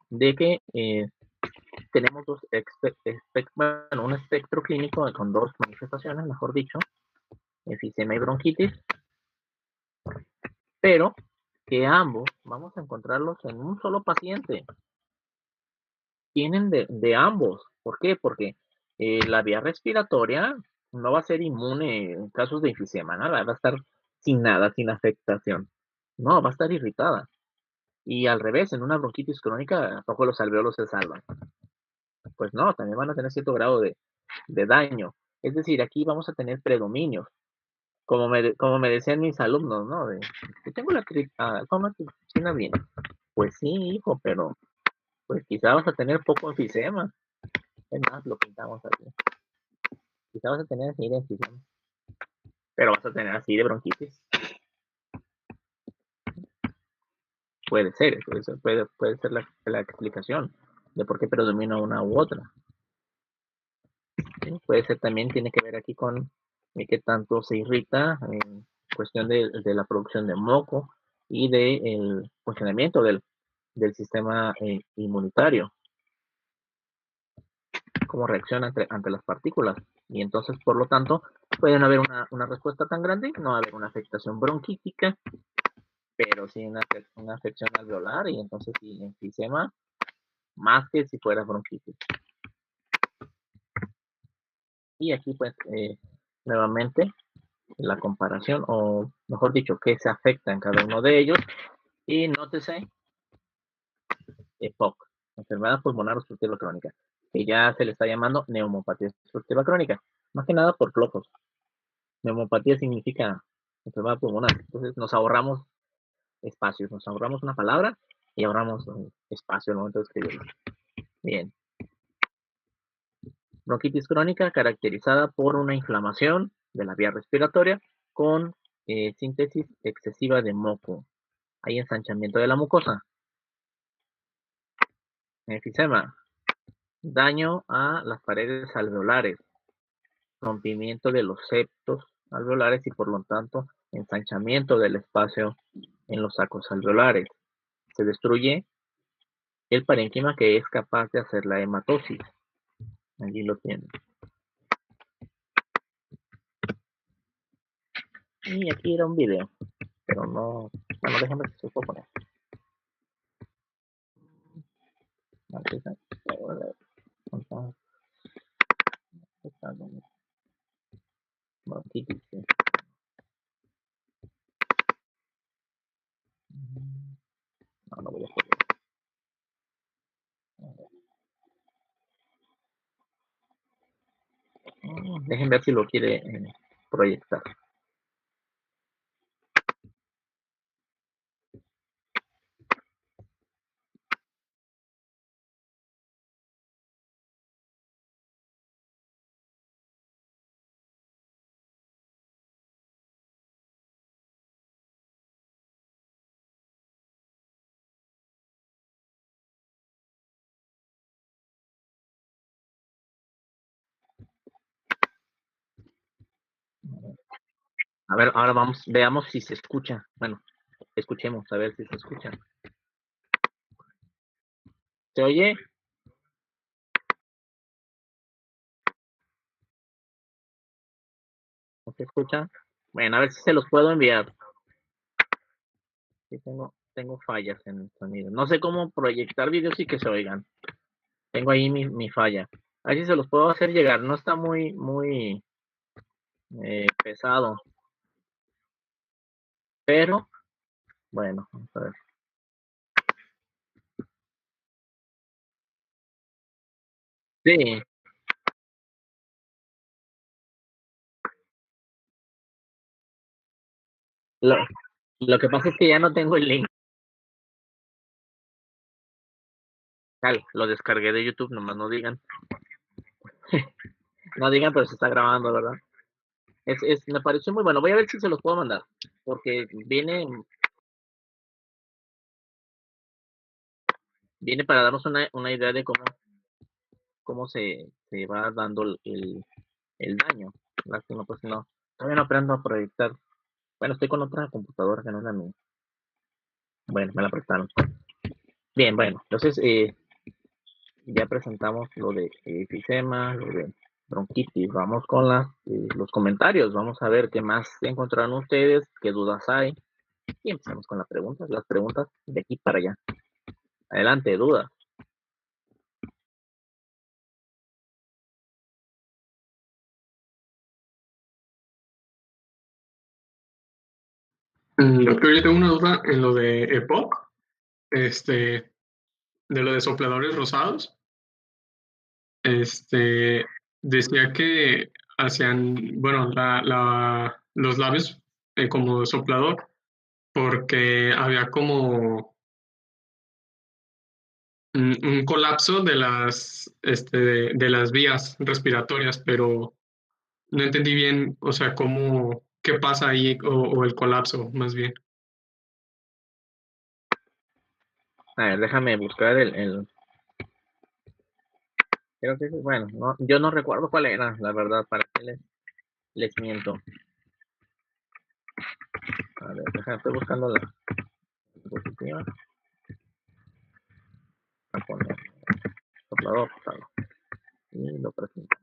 De que tenemos un espectro clínico con dos manifestaciones, mejor dicho, enfisema y bronquitis, pero que ambos vamos a encontrarlos en un solo paciente. Tienen de ambos. ¿Por qué? Porque la vía respiratoria no va a ser inmune en casos de enfisema, nada, va a estar sin nada, sin afectación. No, va a estar irritada. Y al revés, en una bronquitis crónica, tampoco los alveolos se salvan. Pues no, también van a tener cierto grado de daño. Es decir, aquí vamos a tener predominios. Como me decían mis alumnos, ¿no? Yo tengo la ¿cómo te funciona bien? Pues sí, hijo, pero pues quizá vas a tener poco enfisema. Es más, lo pintamos aquí. Quizá vas a tener así de enfisema. Pero vas a tener así de bronquitis. Puede ser la explicación de por qué predomina una u otra. ¿Sí? Puede ser también, tiene que ver aquí con qué tanto se irrita en cuestión de la producción de moco y del funcionamiento del sistema inmunitario. Cómo reacciona ante las partículas. Y entonces, por lo tanto, puede no haber una respuesta tan grande, no va a haber una afectación bronquítica, pero sí una afección alveolar y entonces sí enfisema más que si fuera bronquitis. Y aquí pues nuevamente la comparación, o mejor dicho, qué se afecta en cada uno de ellos. Y nótese EPOC, enfermedad pulmonar obstructiva crónica, que ya se le está llamando neumopatía obstructiva crónica, más que nada por flojos. Neumopatía significa enfermedad pulmonar, entonces nos ahorramos espacios, nos ahorramos una palabra y ahorramos espacio al momento de escribirlo. Bien. Bronquitis crónica caracterizada por una inflamación de la vía respiratoria con síntesis excesiva de moco. Hay ensanchamiento de la mucosa. Enfisema. Daño a las paredes alveolares. Rompimiento de los septos alveolares y por lo tanto ensanchamiento del espacio en los sacos alveolares. Se destruye el parénquima que es capaz de hacer la hematosis. Allí lo tienen. Y aquí era un video, pero no, bueno, déjenme que se puedo poner. No, no voy a poner. Dejen ver si lo quiere proyectar. A ver, ahora veamos si se escucha. Bueno, escuchemos, a ver si se escucha. ¿Se oye? ¿No se escucha? Bueno, a ver si se los puedo enviar. Sí, tengo fallas en el sonido. No sé cómo proyectar videos y que se oigan. Tengo ahí mi falla. A ver si se los puedo hacer llegar. No está muy pesado. Pero, bueno, vamos a ver. Sí, lo, lo que pasa es que ya no tengo el link. Lo descargué de YouTube, nomás no digan. No digan, pero se está grabando, ¿verdad? Me pareció muy bueno. Voy a ver si se los puedo mandar. Porque viene para darnos una idea de cómo se va dando el daño. Lástima, pues no. Todavía no aprendo a proyectar. Bueno, estoy con otra computadora que no es la mía. Bueno, me la prestaron. Bien, bueno. Entonces, ya presentamos lo de enfisema, lo de bronquitis. Vamos con los comentarios. Vamos a ver qué más encontraron ustedes, qué dudas hay. Y empezamos con las preguntas de aquí para allá. Adelante, dudas. Doctor, yo tengo una duda en lo de EPOC, de lo de sopladores rosados. Decía que hacían, bueno, los labios como soplador, porque había como un colapso de las vías respiratorias, pero no entendí bien, o sea, qué pasa ahí, o el colapso, más bien. A ver, déjame buscar creo que bueno, yo no recuerdo cuál era, la verdad, para que les miento. A ver, déjame, estoy buscando la diapositiva. A poner soplador, claro, y lo presento.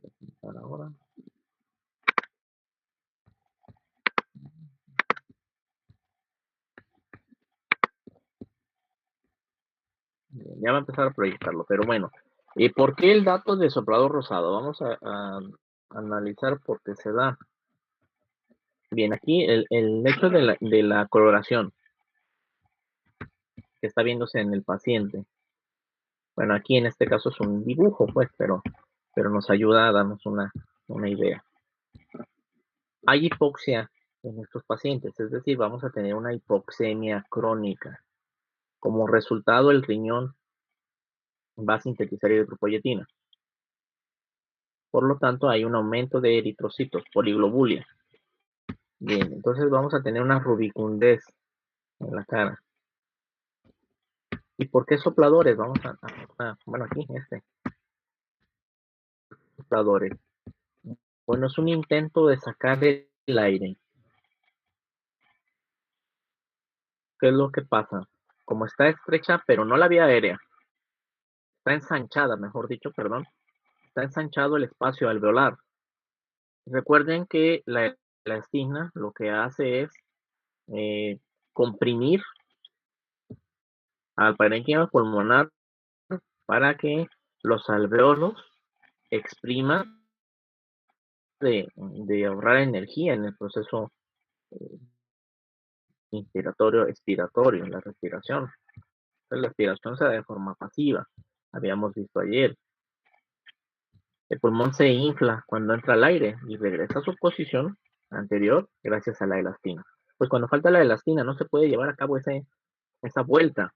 Presentar ahora. Bien, ya va a empezar a proyectarlo, pero bueno. ¿Y por qué el dato de soplador rosado? Vamos a analizar por qué se da. Bien, aquí el hecho de la coloración que está viéndose en el paciente. Bueno, aquí en este caso es un dibujo, pues, pero nos ayuda a darnos una idea. Hay hipoxia en estos pacientes, es decir, vamos a tener una hipoxemia crónica. Como resultado, el riñón va a sintetizar eritropoyetina. Por lo tanto, hay un aumento de eritrocitos, poliglobulia. Bien, entonces vamos a tener una rubicundez en la cara. ¿Y por qué sopladores? Vamos bueno, aquí, sopladores. Bueno, es un intento de sacar el aire. ¿Qué es lo que pasa? Como está estrecha, pero no la vía aérea, está ensanchada, mejor dicho, perdón, está ensanchado el espacio alveolar. Recuerden que la elastina lo que hace es comprimir al parénquima pulmonar para que los alveolos expriman de ahorrar energía en el proceso inspiratorio, expiratorio, en la respiración. Entonces, la expiración se da de forma pasiva. Habíamos visto ayer. El pulmón se infla cuando entra el aire y regresa a su posición anterior gracias a la elastina. Pues cuando falta la elastina no se puede llevar a cabo esa vuelta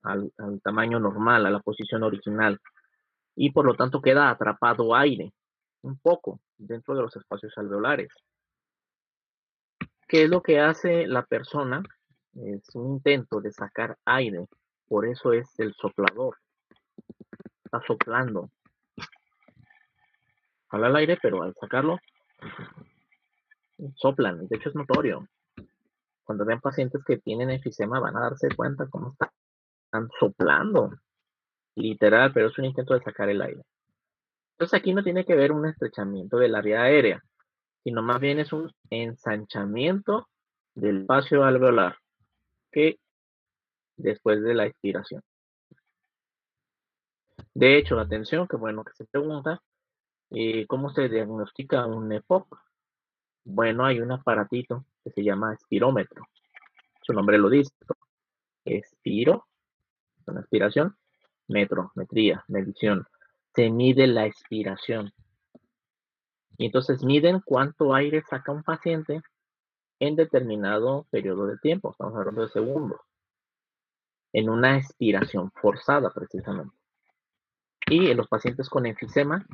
al tamaño normal, a la posición original, y por lo tanto queda atrapado aire un poco dentro de los espacios alveolares. ¿Qué es lo que hace la persona? Es un intento de sacar aire, por eso es el soplador. Está soplando. jala el aire, pero al sacarlo, soplan. De hecho, es notorio. Cuando vean pacientes que tienen enfisema, van a darse cuenta cómo están soplando. Literal, pero es un intento de sacar el aire. Entonces aquí no tiene que ver un estrechamiento de la vía aérea, sino más bien es un ensanchamiento del espacio alveolar que después de la expiración. De hecho, atención, que bueno que se pregunta, ¿cómo se diagnostica un EPOC? Bueno, hay un aparatito que se llama espirómetro. Su nombre lo dice. Espiro, una expiración, metro, metría, medición. Se mide la expiración. Y entonces miden cuánto aire saca un paciente en determinado periodo de tiempo. Estamos hablando de segundos. En una expiración forzada, precisamente. Y en los pacientes con enfisema,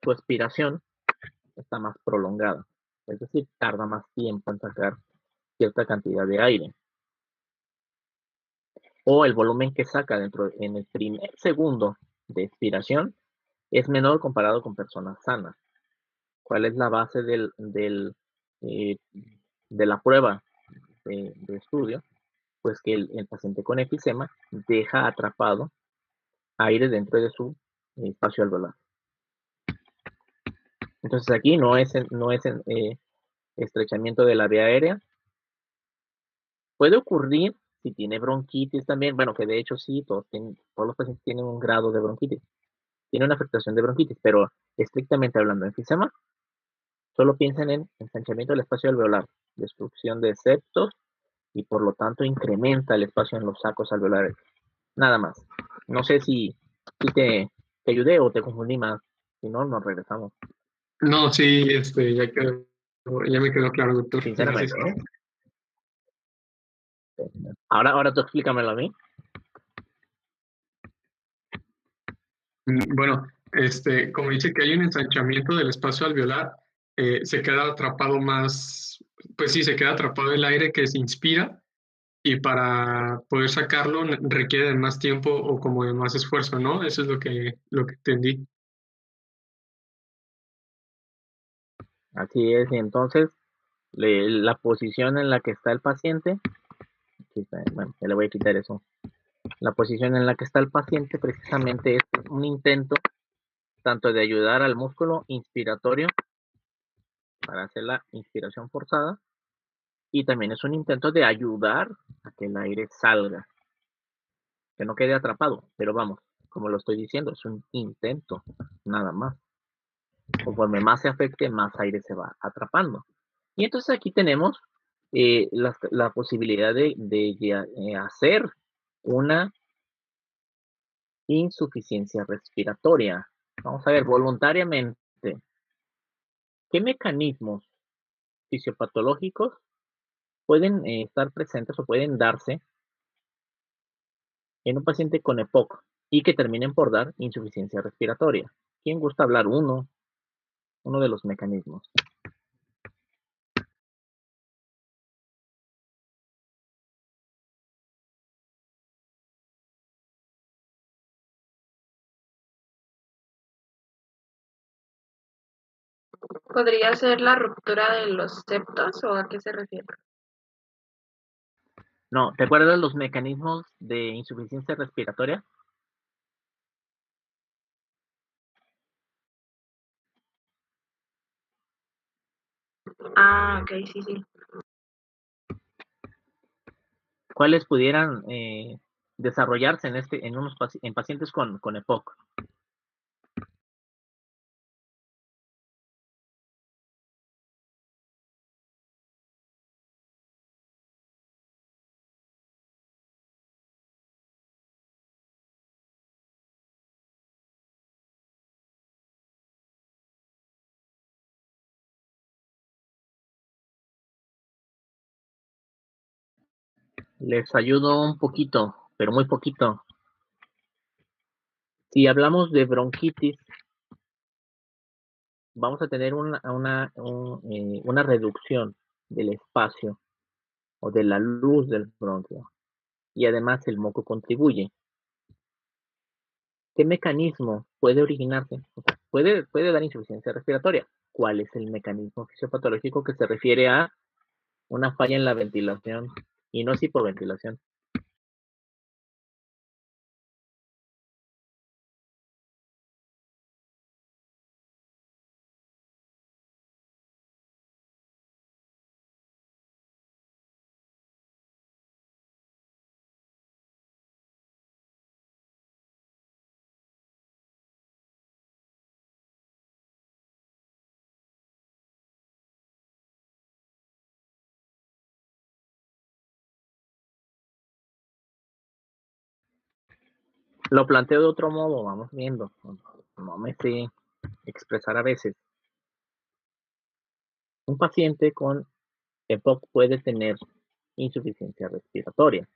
su expiración está más prolongada. Es decir, tarda más tiempo en sacar cierta cantidad de aire. O el volumen que saca en el primer segundo de expiración es menor comparado con personas sanas. ¿Cuál es la base de la prueba de estudio? Pues que el paciente con enfisema deja atrapado aire dentro de su espacio alveolar. Entonces aquí no es estrechamiento de la vía aérea. Puede ocurrir si tiene bronquitis también, bueno, que de hecho sí, todos los pacientes tienen un grado de bronquitis, tiene una afectación de bronquitis, pero estrictamente hablando de enfisema, solo piensen en ensanchamiento del espacio alveolar, destrucción de septos y por lo tanto incrementa el espacio en los sacos alveolares. Nada más. No sé si te ayudé o te confundí más. Si no, nos regresamos. No, sí, ya me quedó claro, doctor. Sinceramente, Gracias. Ahora tú explícamelo a mí. Bueno, como dice que hay un ensanchamiento del espacio alveolar, se queda atrapado más, pues sí, se queda atrapado el aire que se inspira y para poder sacarlo requiere de más tiempo o como de más esfuerzo, ¿no? Eso es lo que entendí. Así es, y entonces la posición en la que está el paciente, bueno, ya le voy a quitar eso. La posición en la que está el paciente precisamente es un intento tanto de ayudar al músculo inspiratorio para hacer la inspiración forzada y también es un intento de ayudar a que el aire salga, que no quede atrapado, pero vamos, como lo estoy diciendo, es un intento, nada más. Conforme más se afecte, más aire se va atrapando. Y entonces aquí tenemos la posibilidad de hacer una insuficiencia respiratoria. Vamos a ver, voluntariamente, ¿qué mecanismos fisiopatológicos pueden estar presentes o pueden darse en un paciente con EPOC y que terminen por dar insuficiencia respiratoria? ¿Quién gusta hablar uno de los mecanismos? ¿Podría ser la ruptura de los septos o a qué se refiere? No, ¿te acuerdas los mecanismos de insuficiencia respiratoria? Ah, ok, sí, sí. ¿Cuáles pudieran desarrollarse en pacientes con EPOC? Les ayudo un poquito, pero muy poquito. Si hablamos de bronquitis, vamos a tener una reducción del espacio o de la luz del bronquio. Y además el moco contribuye. ¿Qué mecanismo puede originarse? O sea, puede dar insuficiencia respiratoria. ¿Cuál es el mecanismo fisiopatológico que se refiere a una falla en la ventilación y no es hipoventilación? Lo planteo de otro modo, vamos viendo. No me sé expresar a veces. Un paciente con EPOC puede tener insuficiencia respiratoria.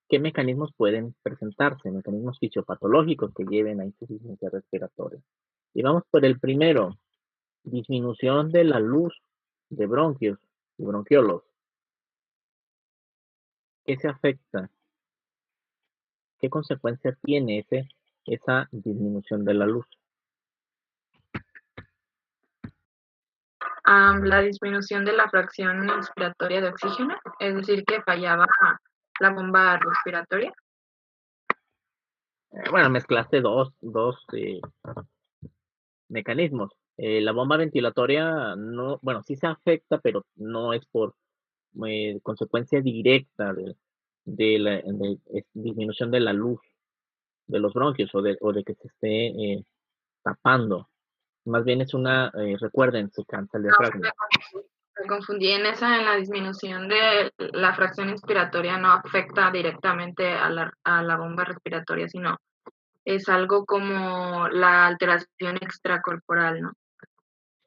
¿Qué mecanismos pueden presentarse? Mecanismos fisiopatológicos que lleven a insuficiencia respiratoria. Y vamos por el primero, disminución de la luz de bronquios y bronquiolos. ¿Qué se afecta? ¿Qué consecuencia tiene esa disminución de la luz? La disminución de la fracción inspiratoria de oxígeno, es decir, que fallaba la bomba respiratoria. Bueno, mezclaste dos mecanismos. La bomba ventilatoria no, bueno, sí se afecta, pero no es por consecuencia directa de la disminución de la luz de los bronquios o de que se esté tapando. Más bien es recuerden, se cansa el diafragma. Me confundí en la disminución de la fracción inspiratoria no afecta directamente a la bomba respiratoria, sino es algo como la alteración extracorporal, ¿no?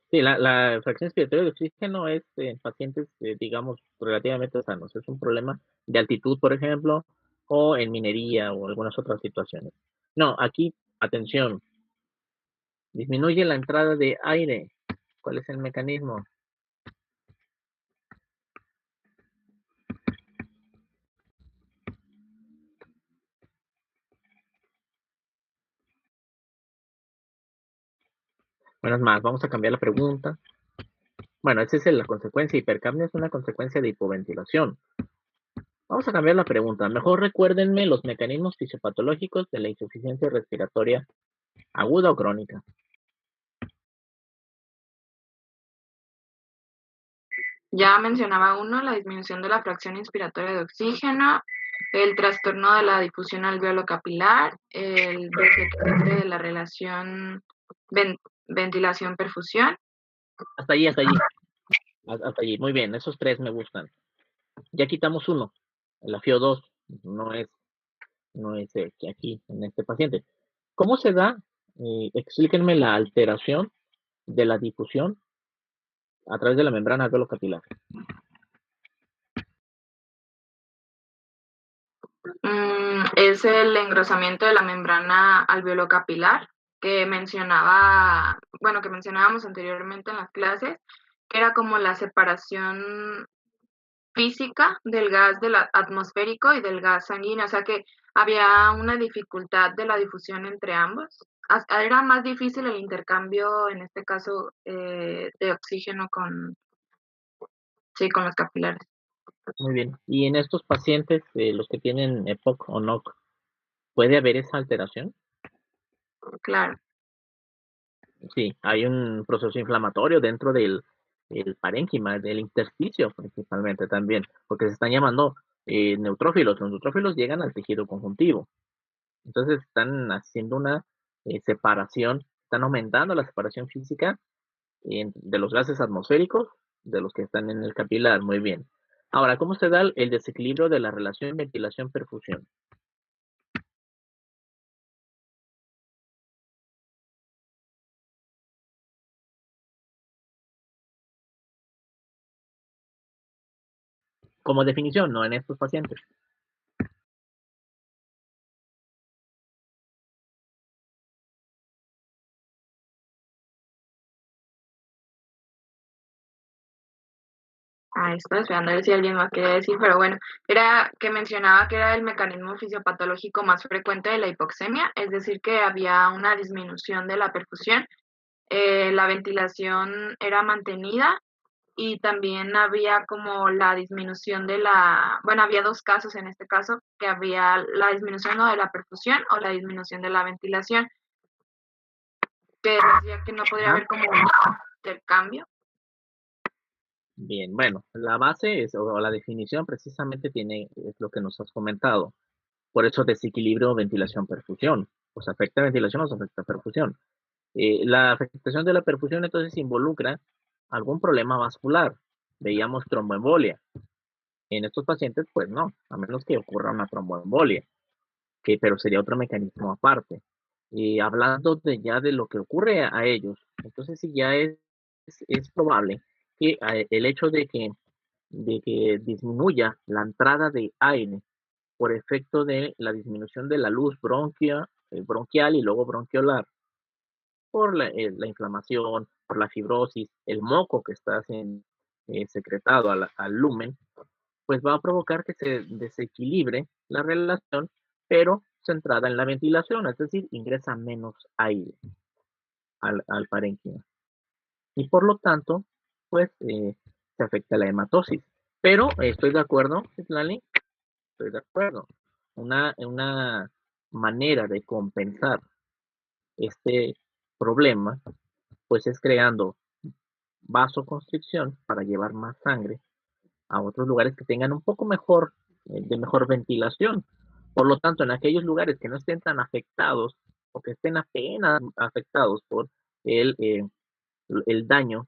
Sí, la fracción inspiratoria de oxígeno es en pacientes, digamos, relativamente sanos. Es un problema de altitud, por ejemplo, o en minería o algunas otras situaciones. No, aquí, atención, disminuye la entrada de aire. ¿Cuál es el mecanismo? Bueno, es más, vamos a cambiar la pregunta. Bueno, esa es la consecuencia. Hipercapnia es una consecuencia de hipoventilación. Vamos a cambiar la pregunta. Mejor recuérdenme los mecanismos fisiopatológicos de la insuficiencia respiratoria aguda o crónica. Ya mencionaba uno, la disminución de la fracción inspiratoria de oxígeno, el trastorno de la difusión alveolo-capilar, el desequilibrio de la relación ventilación-perfusión. Hasta allí. Hasta allí. Muy bien, esos tres me gustan. Ya quitamos uno, el FIO2, no es que aquí, en este paciente. ¿Cómo se da? Explíquenme la alteración de la difusión a través de la membrana alveolo-capilar. Es el engrosamiento de la membrana alveolo-capilar que mencionábamos anteriormente en las clases, que era como la separación física del gas atmosférico y del gas sanguíneo, o sea que había una dificultad de la difusión entre ambos. Era más difícil el intercambio, en este caso, de oxígeno con los capilares. Muy bien. Y en estos pacientes, los que tienen EPOC o NOC, ¿puede haber esa alteración? Claro. Sí, hay un proceso inflamatorio dentro del parénquima, del intersticio principalmente también, porque se están llamando neutrófilos. Los neutrófilos llegan al tejido conjuntivo. Entonces están haciendo una separación, están aumentando la separación física de los gases atmosféricos de los que están en el capilar. Muy bien. Ahora, ¿cómo se da el desequilibrio de la relación ventilación-perfusión? Como definición, no en estos pacientes. Estaba esperando a ver si alguien más quería decir, pero bueno, era que mencionaba que era el mecanismo fisiopatológico más frecuente de la hipoxemia, es decir, que había una disminución de la perfusión, la ventilación era mantenida y también había como la disminución de bueno, había dos casos en este caso, que había la disminución o de la perfusión o la disminución de la ventilación, que decía que no podría haber como un intercambio. Bien, bueno, la base o la definición precisamente es lo que nos has comentado. Por eso desequilibrio ventilación-perfusión. Pues afecta ventilación o afecta perfusión. La afectación de la perfusión entonces involucra algún problema vascular. Veíamos tromboembolia. En estos pacientes, pues no, a menos que ocurra una tromboembolia, pero sería otro mecanismo aparte. Y hablando ya de lo que ocurre a ellos, entonces sí ya es probable que el hecho de que disminuya la entrada de aire por efecto de la disminución de la luz bronquial y luego bronquiolar, por la inflamación, por la fibrosis, el moco que está secretado al lumen, pues va a provocar que se desequilibre la relación, pero centrada en la ventilación, es decir, ingresa menos aire al parénquima. Y por lo tanto, pues se afecta la hematosis. Pero estoy de acuerdo, Lali, estoy de acuerdo. Una manera de compensar este problema, pues es creando vasoconstricción para llevar más sangre a otros lugares que tengan un poco de mejor ventilación. Por lo tanto, en aquellos lugares que no estén tan afectados o que estén apenas afectados por el, eh, el daño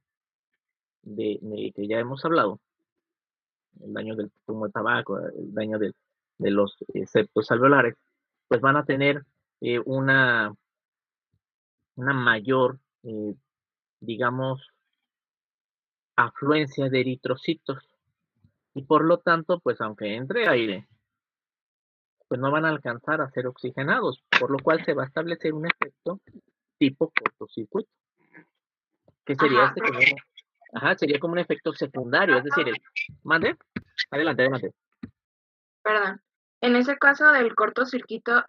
que ya hemos hablado, el daño del zumo de tabaco, el daño de los septos alveolares, pues van a tener una mayor, digamos, afluencia de eritrocitos. Y por lo tanto, pues aunque entre aire, pues no van a alcanzar a ser oxigenados, por lo cual se va a establecer un efecto tipo cortocircuito, que sería Ajá, sería como un efecto secundario, es decir, mande, adelante. perdón. En ese caso del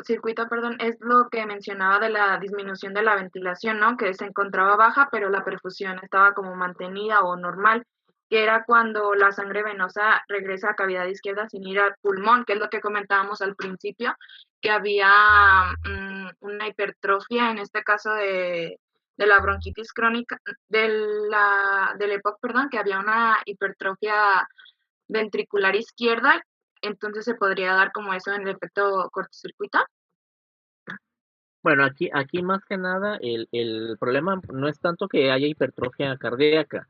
circuito, perdón, es lo que mencionaba de la disminución de la ventilación, ¿no? Que se encontraba baja, pero la perfusión estaba como mantenida o normal, que era cuando la sangre venosa regresa a cavidad izquierda sin ir al pulmón, que es lo que comentábamos al principio, que había una hipertrofia, en este caso de la bronquitis crónica, del EPOC, perdón, que había una hipertrofia ventricular izquierda, entonces se podría dar como eso en el efecto cortocircuito. Bueno, aquí más que nada el problema no es tanto que haya hipertrofia cardíaca,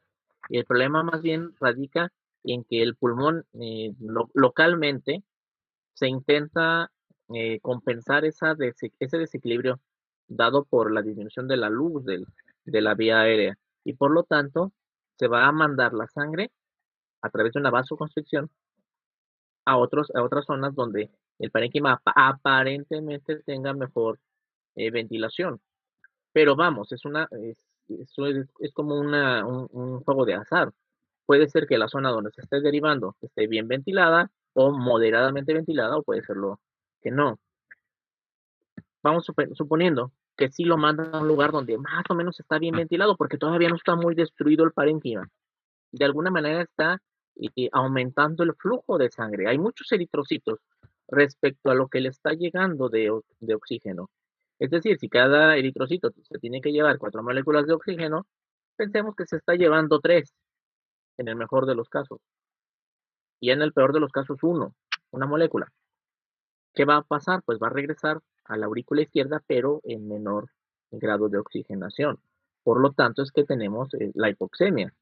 el problema más bien radica en que el pulmón localmente se intenta compensar ese desequilibrio dado por la disminución de la luz de la vía aérea y por lo tanto se va a mandar la sangre a través de una vasoconstricción a otras zonas donde el parénquima aparentemente tenga mejor ventilación. Pero vamos, es como un juego de azar. Puede ser que la zona donde se esté derivando esté bien ventilada o moderadamente ventilada, o puede serlo que no. Vamos suponiendo que sí lo mandan a un lugar donde más o menos está bien ventilado, porque todavía no está muy destruido el parénquima. De alguna manera está aumentando el flujo de sangre. Hay muchos eritrocitos respecto a lo que le está llegando de oxígeno. Es decir, si cada eritrocito se tiene que llevar 4 moléculas de oxígeno, pensemos que se está llevando 3, en el mejor de los casos, y en el peor de los casos una molécula. ¿Qué va a pasar? Pues va a regresar a la aurícula izquierda, pero en menor grado de oxigenación. Por lo tanto, es que tenemos la hipoxemia.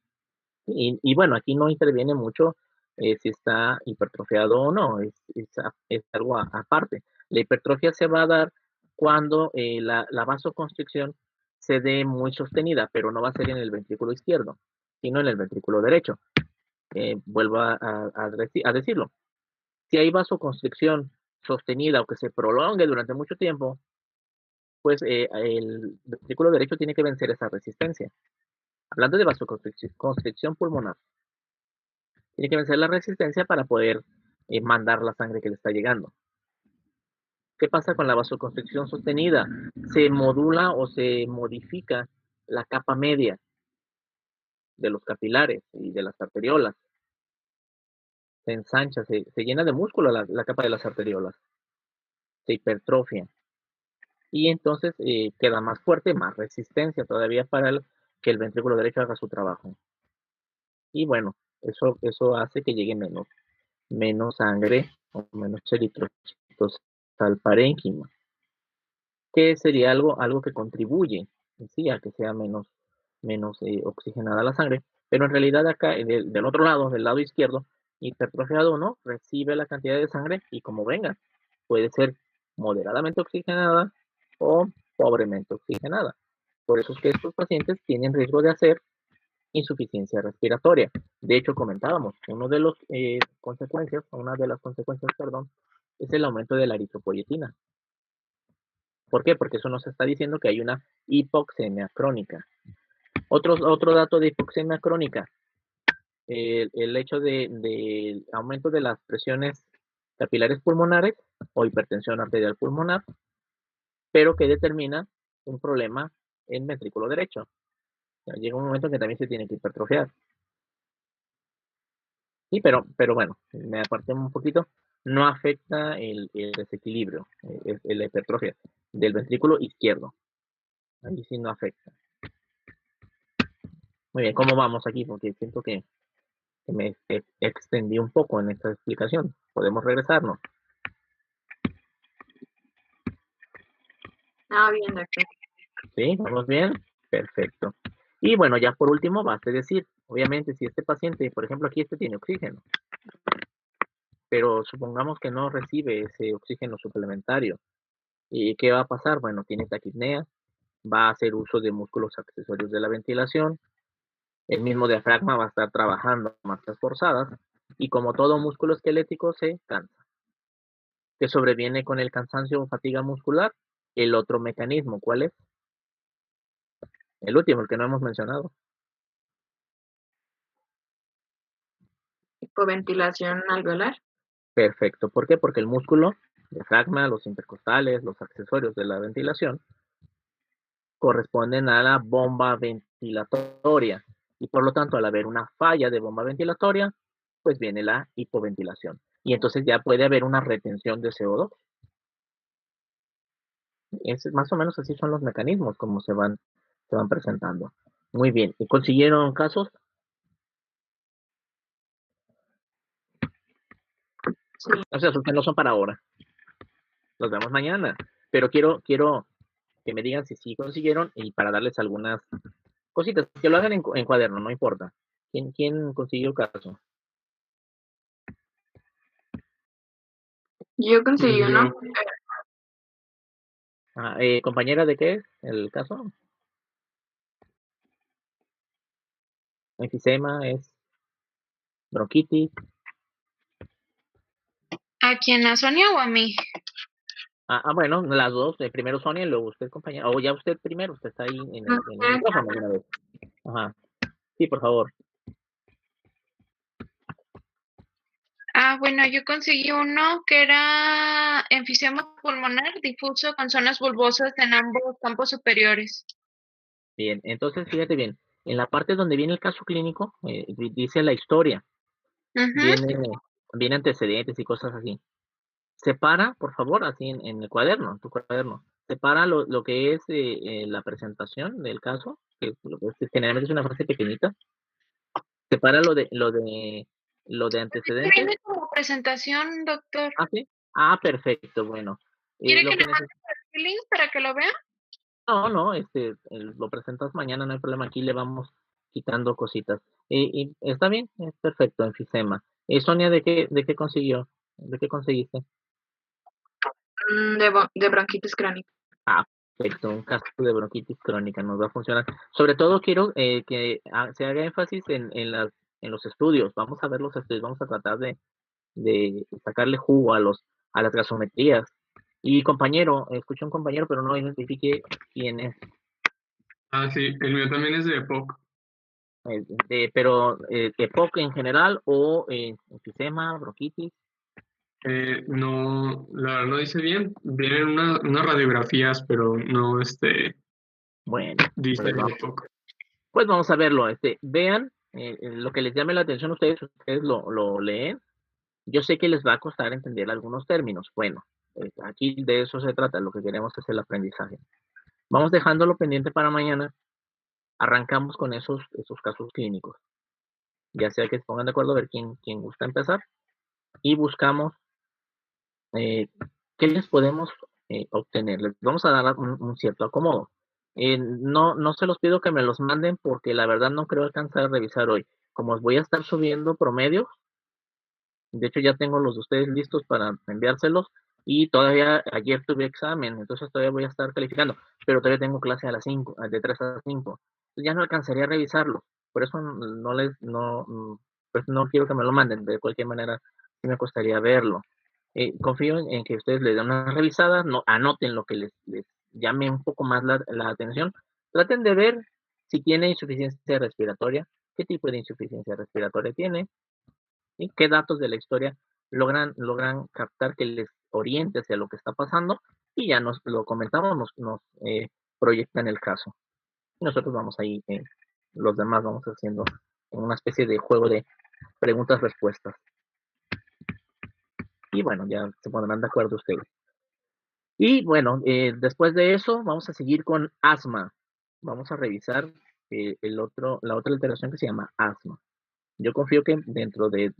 Y bueno, aquí no interviene mucho si está hipertrofiado o no, es algo aparte. La hipertrofia se va a dar cuando la vasoconstricción se dé muy sostenida, pero no va a ser en el ventrículo izquierdo, sino en el ventrículo derecho. Vuelvo a decirlo. Si hay vasoconstricción sostenida o que se prolongue durante mucho tiempo, pues el ventrículo derecho tiene que vencer esa resistencia. Hablando de vasoconstricción pulmonar, Tiene que vencer la resistencia para poder mandar la sangre que le está llegando. ¿Qué pasa con la vasoconstricción sostenida? Se modula o se modifica la capa media de los capilares y de las arteriolas. Se ensancha, se llena de músculo la capa de las arteriolas. Se hipertrofia. Y entonces queda más fuerte, más resistencia todavía para que el ventrículo derecho haga su trabajo. Y bueno, eso hace que llegue menos sangre o menos eritrocitos al parénquima, que sería algo que contribuye, sí, a que sea menos oxigenada la sangre, pero en realidad acá del otro lado, del lado izquierdo, hipertrofiado no, recibe la cantidad de sangre y como venga, puede ser moderadamente oxigenada o pobremente oxigenada. Por eso es que estos pacientes tienen riesgo de hacer insuficiencia respiratoria. De hecho, comentábamos, una de las consecuencias, perdón, es el aumento de la eritropoyetina. ¿Por qué? Porque eso nos está diciendo que hay una hipoxemia crónica. Otro dato de hipoxemia crónica, el hecho de aumento de las presiones capilares pulmonares o hipertensión arterial pulmonar, pero que determina un problema en ventrículo derecho. Llega un momento en que también se tiene que hipertrofiar. Sí, pero bueno, me aparté un poquito. No afecta el desequilibrio, la hipertrofia del ventrículo izquierdo. Ahí sí no afecta. Muy bien, ¿cómo vamos aquí? Porque siento que me extendí un poco en esta explicación. Podemos regresarnos. Bien, doctor. ¿Sí? ¿Vamos bien? Perfecto. Y bueno, ya por último, basta decir, obviamente, si este paciente, por ejemplo, aquí tiene oxígeno, pero supongamos que no recibe ese oxígeno suplementario. ¿Y qué va a pasar? Bueno, tiene taquipnea, va a hacer uso de músculos accesorios de la ventilación, el mismo diafragma va a estar trabajando marchas forzadas, y como todo músculo esquelético se cansa. ¿Qué sobreviene con el cansancio o fatiga muscular? El otro mecanismo, ¿cuál es? El último, el que no hemos mencionado. Hipoventilación alveolar. Perfecto. ¿Por qué? Porque el músculo, diafragma, los intercostales, los accesorios de la ventilación, corresponden a la bomba ventilatoria. Y por lo tanto, al haber una falla de bomba ventilatoria, pues viene la hipoventilación. Y entonces ya puede haber una retención de CO2. Más o menos así son los mecanismos como se van presentando. Muy bien. ¿Y consiguieron casos? Sí. O sea, que no son para ahora. Los vemos mañana. Pero quiero que me digan si sí consiguieron y para darles algunas cositas. Que lo hagan en cuaderno, no importa. ¿Quién consiguió caso? Yo conseguí uno. ¿Compañera de qué es el caso? Enfisema, es bronquitis. ¿A quién? ¿A Sonia o a mí? Bueno, las dos. Primero Sonia y luego usted, compañera. O ya usted primero, usted está ahí en el micrófono de una vez. Ajá. Sí, por favor. Bueno, yo conseguí uno que era enfisema pulmonar difuso con zonas bulbosas en ambos campos superiores. Bien, entonces fíjate bien. En la parte donde viene el caso clínico, dice la historia. Viene antecedentes y cosas así. Separa, por favor, así en el cuaderno, en tu cuaderno. Separa lo que es la presentación del caso, que generalmente es una frase pequeñita. Separa lo de antecedentes. Viene como presentación, doctor. Sí. Perfecto, bueno. ¿Quiere Lo que le mande el link para que lo vea? No, lo presentas mañana, no hay problema. Aquí le vamos quitando cositas. Y está bien, es perfecto, enfisema. Sonia, ¿de qué consiguió? ¿De qué conseguiste? De bronquitis crónica. Perfecto, un caso de bronquitis crónica nos va a funcionar. Sobre todo quiero que se haga énfasis en los estudios. Vamos a ver los estudios, vamos a tratar de sacarle jugo a las gasometrías. Y compañero, escuché un compañero, pero no identifique quién es. Sí, el mío también es de EPOC. Pero EPOC en general o enfisema, bronquitis. No, la verdad no dice bien. Vienen unas radiografías, pero no Bueno, dice pues vamos, poco. pues vamos a verlo. Vean lo que les llame la atención a ustedes lo leen. Yo sé que les va a costar entender algunos términos. Bueno, aquí de eso se trata. Lo que queremos es el aprendizaje. Vamos dejándolo pendiente para mañana. Arrancamos con esos casos clínicos. Ya sea que se pongan de acuerdo a ver quién gusta empezar. Y buscamos qué les podemos obtener. Les vamos a dar un cierto acomodo. No se los pido que me los manden porque la verdad no creo alcanzar a revisar hoy. Como os voy a estar subiendo promedios, de hecho ya tengo los de ustedes listos para enviárselos y todavía ayer tuve examen, entonces todavía voy a estar calificando, pero todavía tengo clase a las 5, de 3 a 5. Entonces ya no alcanzaría a revisarlo. Por eso pues no quiero que me lo manden. De cualquier manera, sí me costaría verlo. Confío en que ustedes le den una revisada, no, anoten lo que les llame un poco más la atención. Traten de ver si tiene insuficiencia respiratoria, qué tipo de insuficiencia respiratoria tiene, y qué datos de la historia logran captar que les oriente hacia lo que está pasando, y ya nos lo comentamos, nos proyectan el caso. Nosotros vamos ahí, los demás vamos haciendo una especie de juego de preguntas-respuestas. Y bueno, ya se pondrán de acuerdo ustedes. Y bueno, después de eso vamos a seguir con asma. Vamos a revisar la otra alteración que se llama asma. Yo confío que dentro de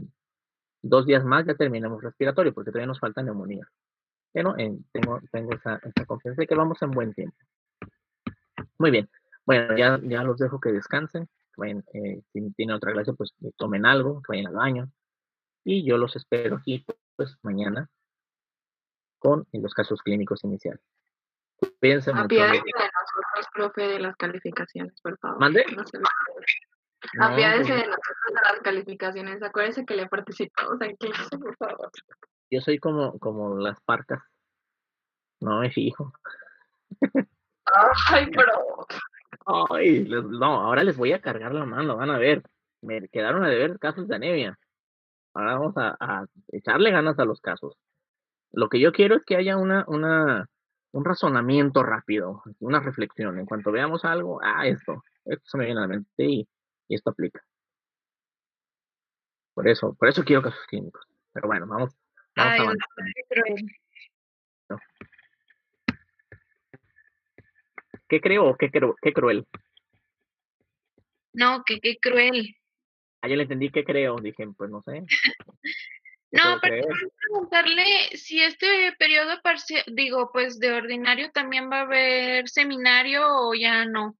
2 días más ya terminemos respiratorio, porque todavía nos falta neumonía. Pero tengo esa confianza de que vamos en buen tiempo. Muy bien. Bueno, ya los dejo que descansen. Vayan, si tienen otra clase, pues tomen algo, vayan al baño. Y yo los espero aquí, pues mañana, con los casos clínicos iniciales. Cuídense mucho. Apiádese de nosotros, profe, de las calificaciones, por favor. ¿Mande? No se No, Apiádese pues, de nosotros de las calificaciones. Acuérdese que le participamos en clase, por favor. yo soy como las parcas. No me fijo. Ay, pero... Ay, no, ahora les voy a cargar la mano, van a ver. Me quedaron a deber casos de anemia. Ahora vamos a echarle ganas a los casos. Lo que yo quiero es que haya un razonamiento rápido, una reflexión. En cuanto veamos algo, esto se me viene a la mente y esto aplica. Por eso quiero casos clínicos. Pero bueno, vamos Ay, avanzando. qué cruel. ¿Qué creo o qué cruel? No, que qué cruel. Ya le entendí qué creo. Dije, pues no sé. No, puedo pero creer? quiero preguntarle si este periodo parcial, digo, pues de ordinario también va a haber seminario o ya no.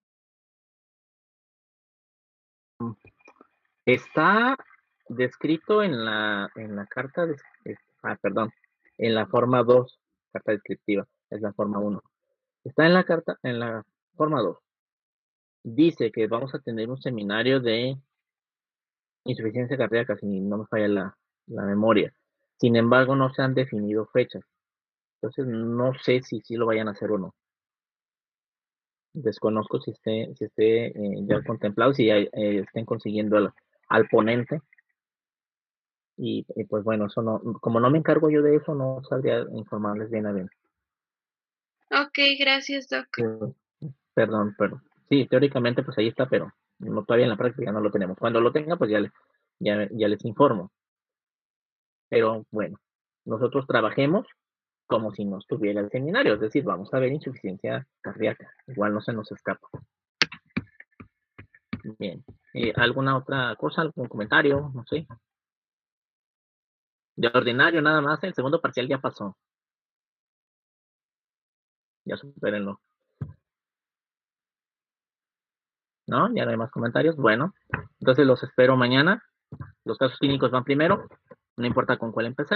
Está descrito en la carta, perdón, en la forma 2, carta descriptiva, es la forma 1. Está en la forma 2. Dice que vamos a tener un seminario de insuficiencia cardíaca, si no me falla la memoria. Sin embargo, no se han definido fechas. Entonces, no sé si sí lo vayan a hacer o no. Desconozco si esté ya contemplado, si estén consiguiendo al ponente. Y pues bueno, eso no, como no me encargo yo de eso, no sabría informarles bien a bien. Ok, gracias, Doc. Perdón, pero sí, teóricamente pues ahí está, pero no, todavía en la práctica no lo tenemos. Cuando lo tenga, pues ya les informo. Pero bueno, nosotros trabajemos como si no estuviera el seminario, es decir, vamos a ver insuficiencia cardíaca, igual no se nos escapa. Bien, ¿alguna otra cosa, algún comentario? No sé. De ordinario nada más, el segundo parcial ya pasó. Ya supérenlo. ¿No? Ya no hay más comentarios. Bueno, entonces los espero mañana. Los casos clínicos van primero. No importa con cuál empecemos.